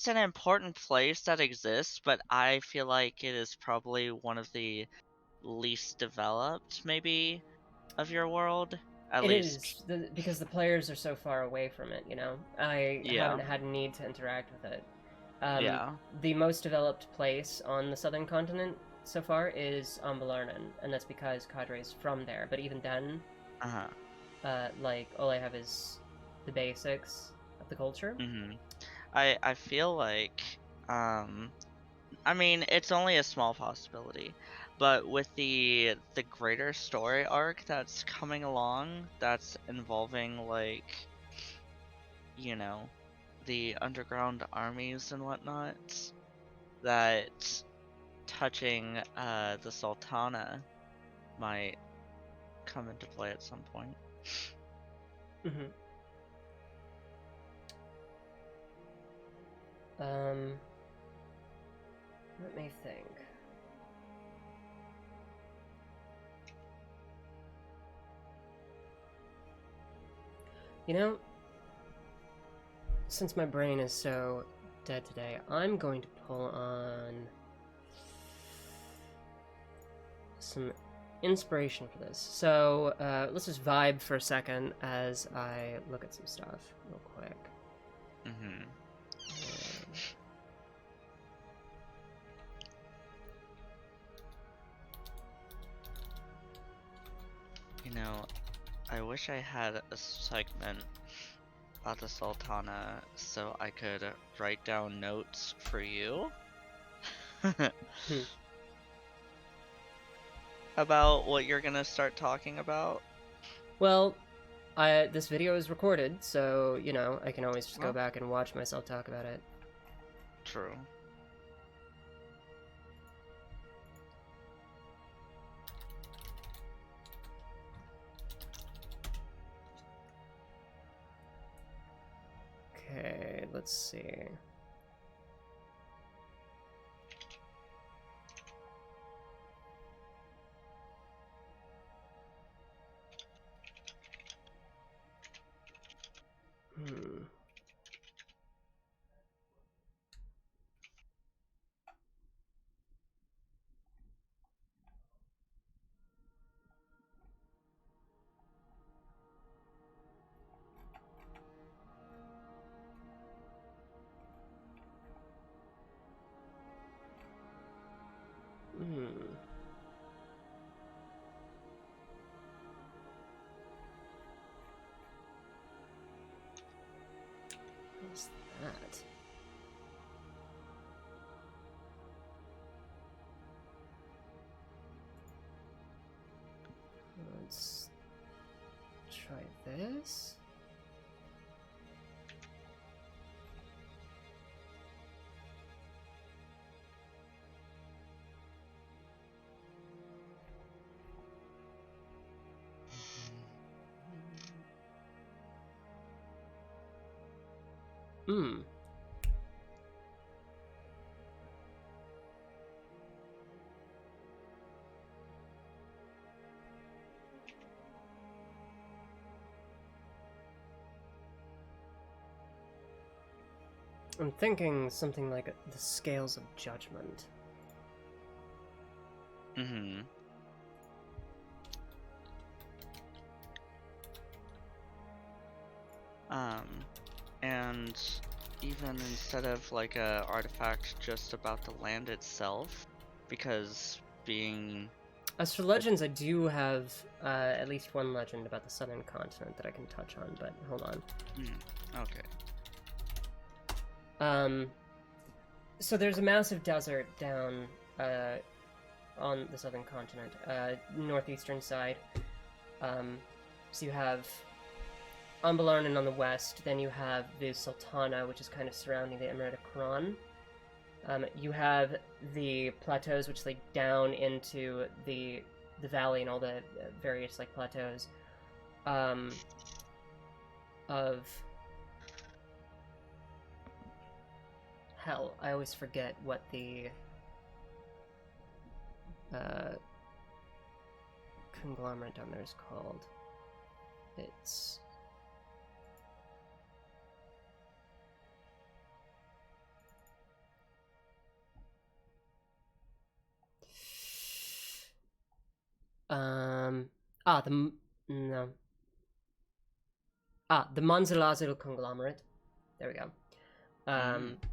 an important place that exists, but I feel like it is probably one of the least developed, maybe, of your world. At least. It is, because the players are so far away from it, you know? I haven't had a need to interact with it. The most developed place on the southern continent so far is Ambalarnan, and that's because Cadre is from there. But even then, all I have is the basics of the culture. I feel like, I mean, it's only a small possibility, but with the greater story arc that's coming along, that's involving, like, you know, the underground armies and whatnot, that touching the Sultana might come into play at some point. Let me think. You know, since my brain is so dead today, I'm going to pull on some inspiration for this. So, let's just vibe for a second as I look at some stuff real quick. You know, I wish I had a segment about the Sultana so I could write down notes for you about what you're gonna start talking about. Well, this video is recorded, so, you know, I can always just go back and watch myself talk about it. True. Okay, let's see. What's that? try this. Hmm. I'm thinking something like the Scales of Judgment. Mm-hmm. And even instead of like a artifact just about the land itself, because being... As for legends, I do have at least one legend about the southern continent that I can touch on, but hold on. Okay. So there's a massive desert down on the southern continent, northeastern side. So you have Ambalarnan on the west, then you have the Sultana, which is kind of surrounding the Emirate of Quran. You have the plateaus, which lead down into the valley and all the various like plateaus of... Hell, I always forget what the conglomerate down there is called. It's... the Manzilazil conglomerate. There we go.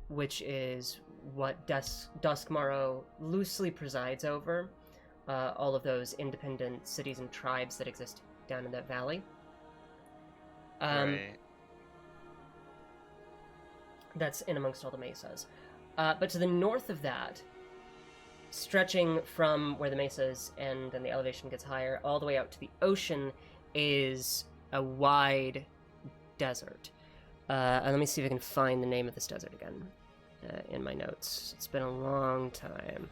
Which is what Duskmorrow loosely presides over, all of those independent cities and tribes that exist down in that valley. Right. That's in amongst all the mesas. But to the north of that, stretching from where the mesas end and the elevation gets higher, all the way out to the ocean, is a wide desert. And let me see if I can find the name of this desert again in my notes. It's been a long time.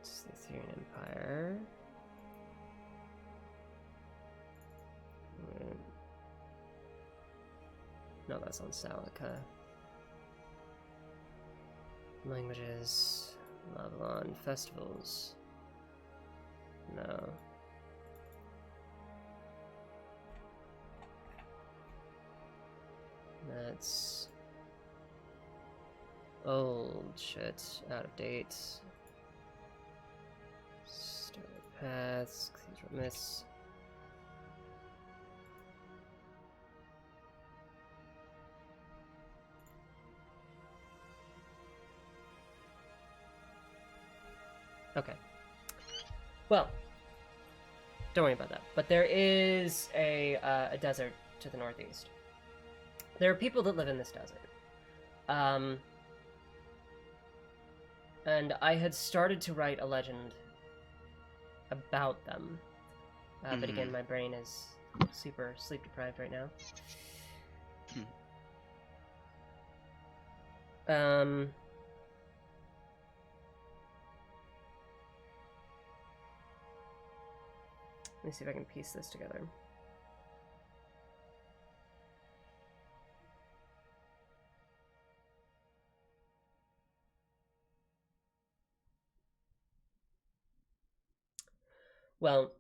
It's the Syrian Empire. No, that's on Salika. Languages, Lavalon, festivals. No. That's old shit, out of date. Starlight Paths, Cathedral Myths. Okay. Well, don't worry about that. But there is a desert to the northeast. There are people that live in this desert. And I had started to write a legend about them. But again, my brain is super sleep deprived right now. Let me see if I can piece this together. Well,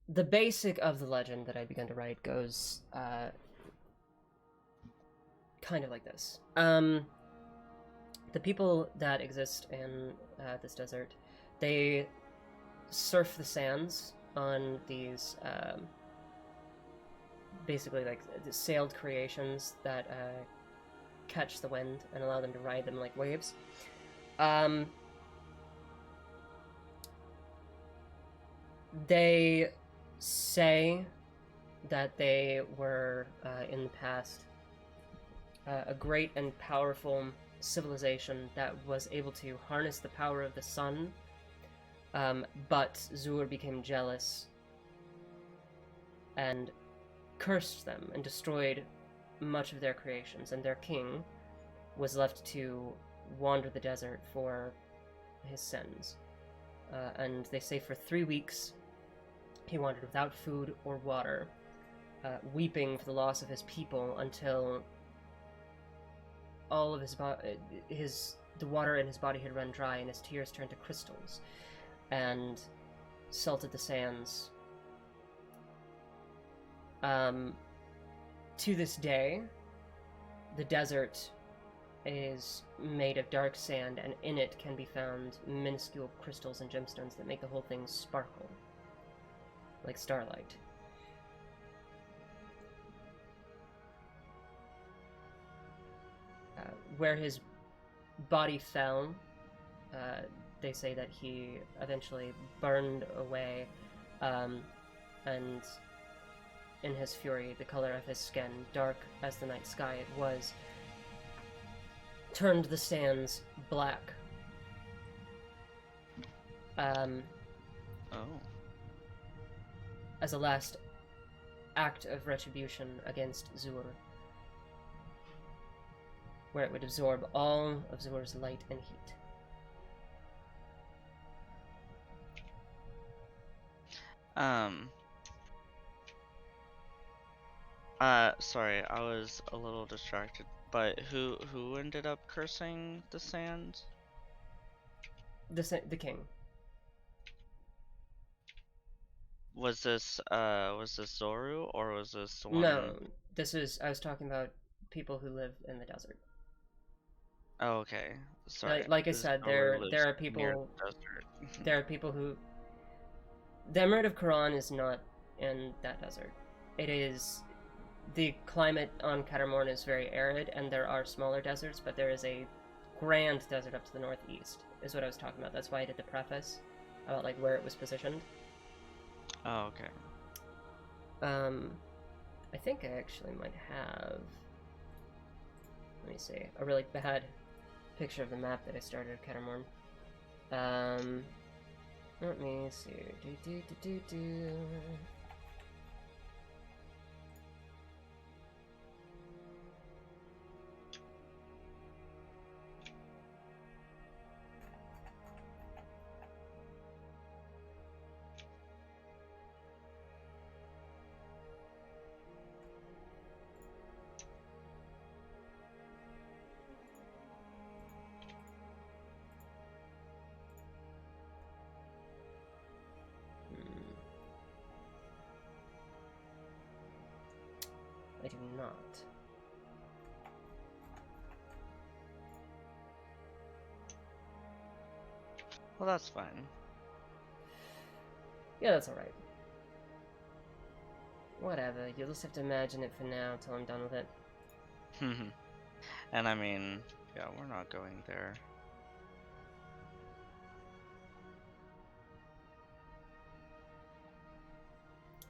the basic of the legend that I began to write goes kind of like this. The people that exist in this desert, they surf the sands on these basically like sailed creations that catch the wind and allow them to ride them like waves. They say that they were, in the past, a great and powerful civilization that was able to harness the power of the sun, but Zur became jealous and cursed them and destroyed much of their creations, and their king was left to wander the desert for his sins. And they say for 3 weeks he wandered without food or water, weeping for the loss of his people until all of the water in his body had run dry and his tears turned to crystals and salted the sands. To this day, the desert is made of dark sand, and in it can be found minuscule crystals and gemstones that make the whole thing sparkle like starlight. Where his body fell, they say that he eventually burned away, and in his fury, the color of his skin, dark as the night sky it was, turned the sands black. As a last act of retribution against Zur, where it would absorb all of Zur's light and heat. Sorry, I was a little distracted, but who ended up cursing the sands? The king. Was this Zoru, or was this the one? No, I was talking about people who live in the desert. Oh, okay. Sorry. Like I said, there are people. There are people who. The Emirate of Quran is not in that desert. It is. The climate on Katamorn is very arid, and there are smaller deserts, but there is a grand desert up to the northeast, is what I was talking about. That's why I did the preface about like where it was positioned. Oh, okay. I think I actually might have. Let me see. A really bad picture of the map that I started of Katamorn. Let me see. I do not. Well, that's fine. Yeah, that's alright. Whatever, you'll just have to imagine it for now till I'm done with it. And I mean, yeah, we're not going there.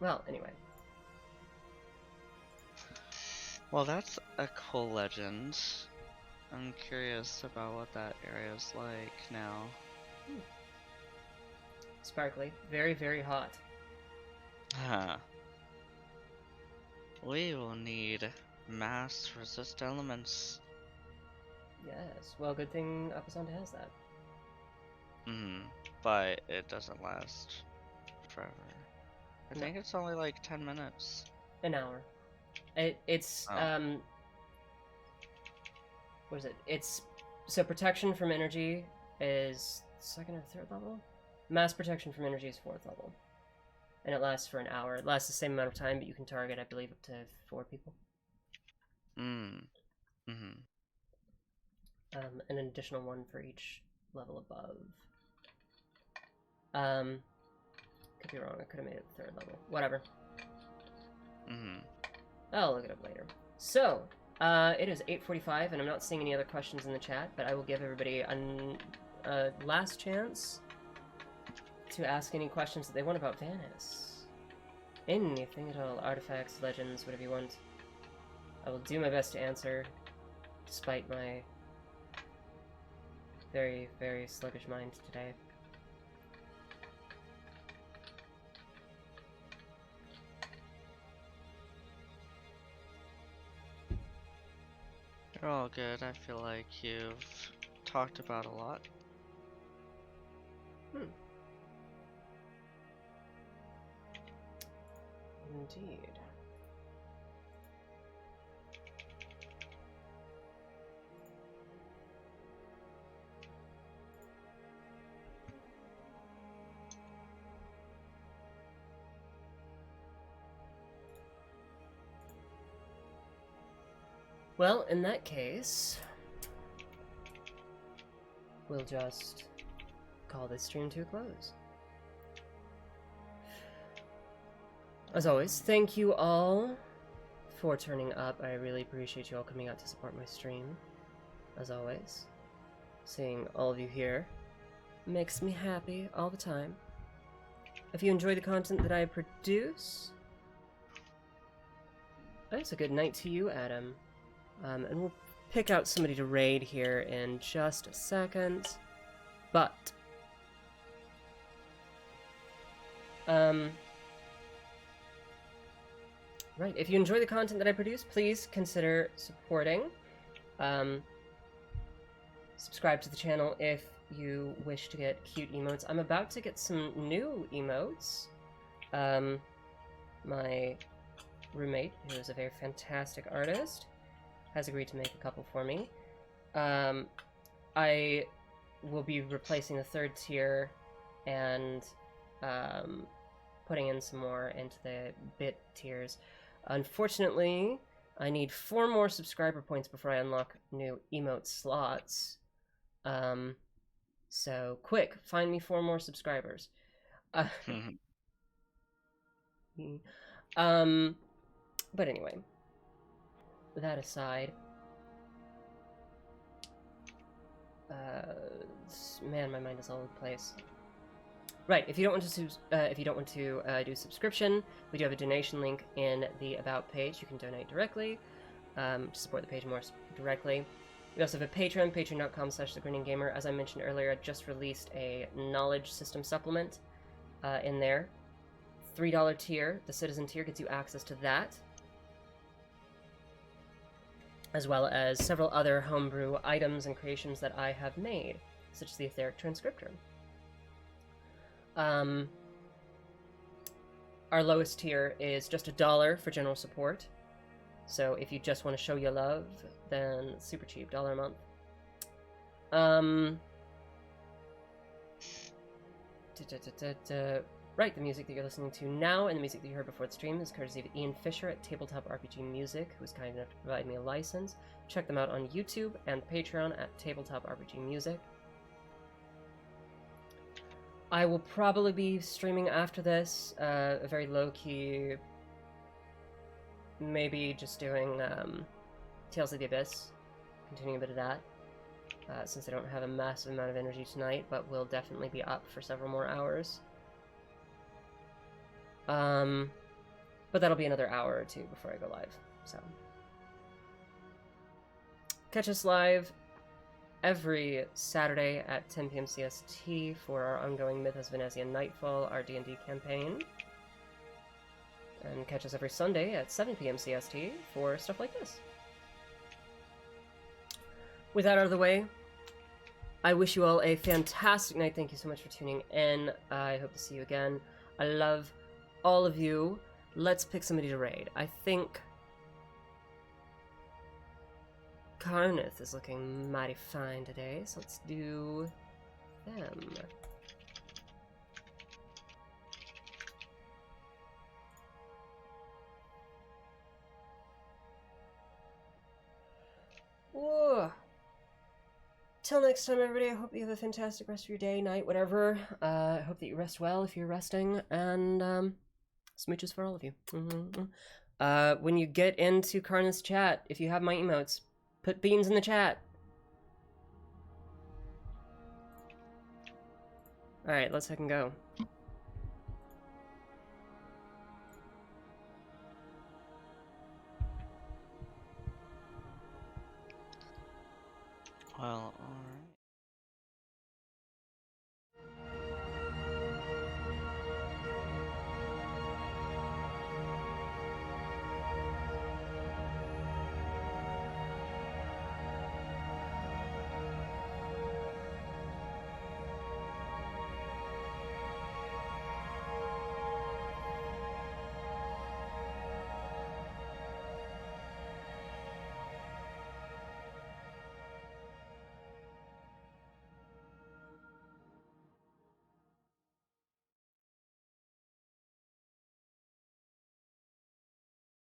Well, anyway. Well, that's a cool legend. I'm curious about what that area is like now. Sparkly. Very, very hot. Huh. We will need mass resist elements. Yes. Well, good thing Apasanta has that. But it doesn't last forever. I think it's only like 10 minutes. An hour. It's what is it? It's so protection from energy is 2nd or 3rd level. Mass protection from energy is 4th level, and it lasts for an hour. It lasts the same amount of time, but you can target, I believe, up to 4 people. An additional 1 for each level above. Could be wrong. I could have made it 3rd level. Whatever. I'll look it up later. So, it is 8:45, and I'm not seeing any other questions in the chat, but I will give everybody a last chance to ask any questions that they want about Vanis. Anything at all. Artifacts, legends, whatever you want. I will do my best to answer, despite my very, very sluggish mind today. You're all good. I feel like you've talked about a lot. Indeed. Well, in that case, we'll just call this stream to a close. As always, thank you all for turning up. I really appreciate you all coming out to support my stream. As always, seeing all of you here makes me happy all the time. If you enjoy the content that I produce, that's a good night to you, Adam. And we'll pick out somebody to raid here in just a second. But, right, if you enjoy the content that I produce, please consider supporting. Subscribe to the channel if you wish to get cute emotes. I'm about to get some new emotes. My roommate, who is a very fantastic artist, has agreed to make a couple for me. I will be replacing the third tier and putting in some more into the bit tiers. Unfortunately, I need 4 more subscriber points before I unlock new emote slots. So quick, find me 4 more subscribers. But anyway, that aside, man, my mind is all over the place. Right, if you don't want to do subscription, we do have a donation link in the About page. You can donate directly to support the page more directly. We also have a Patreon, patreon.com/thegrinninggamer. As I mentioned earlier, I just released a knowledge system supplement in there. $3 tier, the Citizen tier, gets you access to that, as well as several other homebrew items and creations that I have made, such as the Etheric Transcriptor. Our lowest tier is just $1 for general support. So if you just want to show your love, then it's super cheap, $1 a month. Right, the music that you're listening to now and the music that you heard before the stream is courtesy of Ian Fisher at Tabletop RPG Music, who was kind enough to provide me a license. Check them out on YouTube and Patreon at Tabletop RPG Music. I will probably be streaming after this, a very low-key, maybe just doing Tales of the Abyss, continuing a bit of that, since I don't have a massive amount of energy tonight, but will definitely be up for several more hours. But that'll be another hour or two before I go live, so. Catch us live every Saturday at 10 p.m. CST for our ongoing Mythos Vanesia Nightfall, our D&D campaign. And catch us every Sunday at 7 p.m. CST for stuff like this. With that out of the way, I wish you all a fantastic night. Thank you so much for tuning in. I hope to see you again. I love all of you. Let's pick somebody to raid. I think Karnith is looking mighty fine today, so let's do them. Whoa. Till next time, everybody, I hope you have a fantastic rest of your day, night, whatever. I hope that you rest well if you're resting, and smooches for all of you. When you get into Karnith's chat, if you have my emotes, put beans in the chat. Alright, let's fucking go.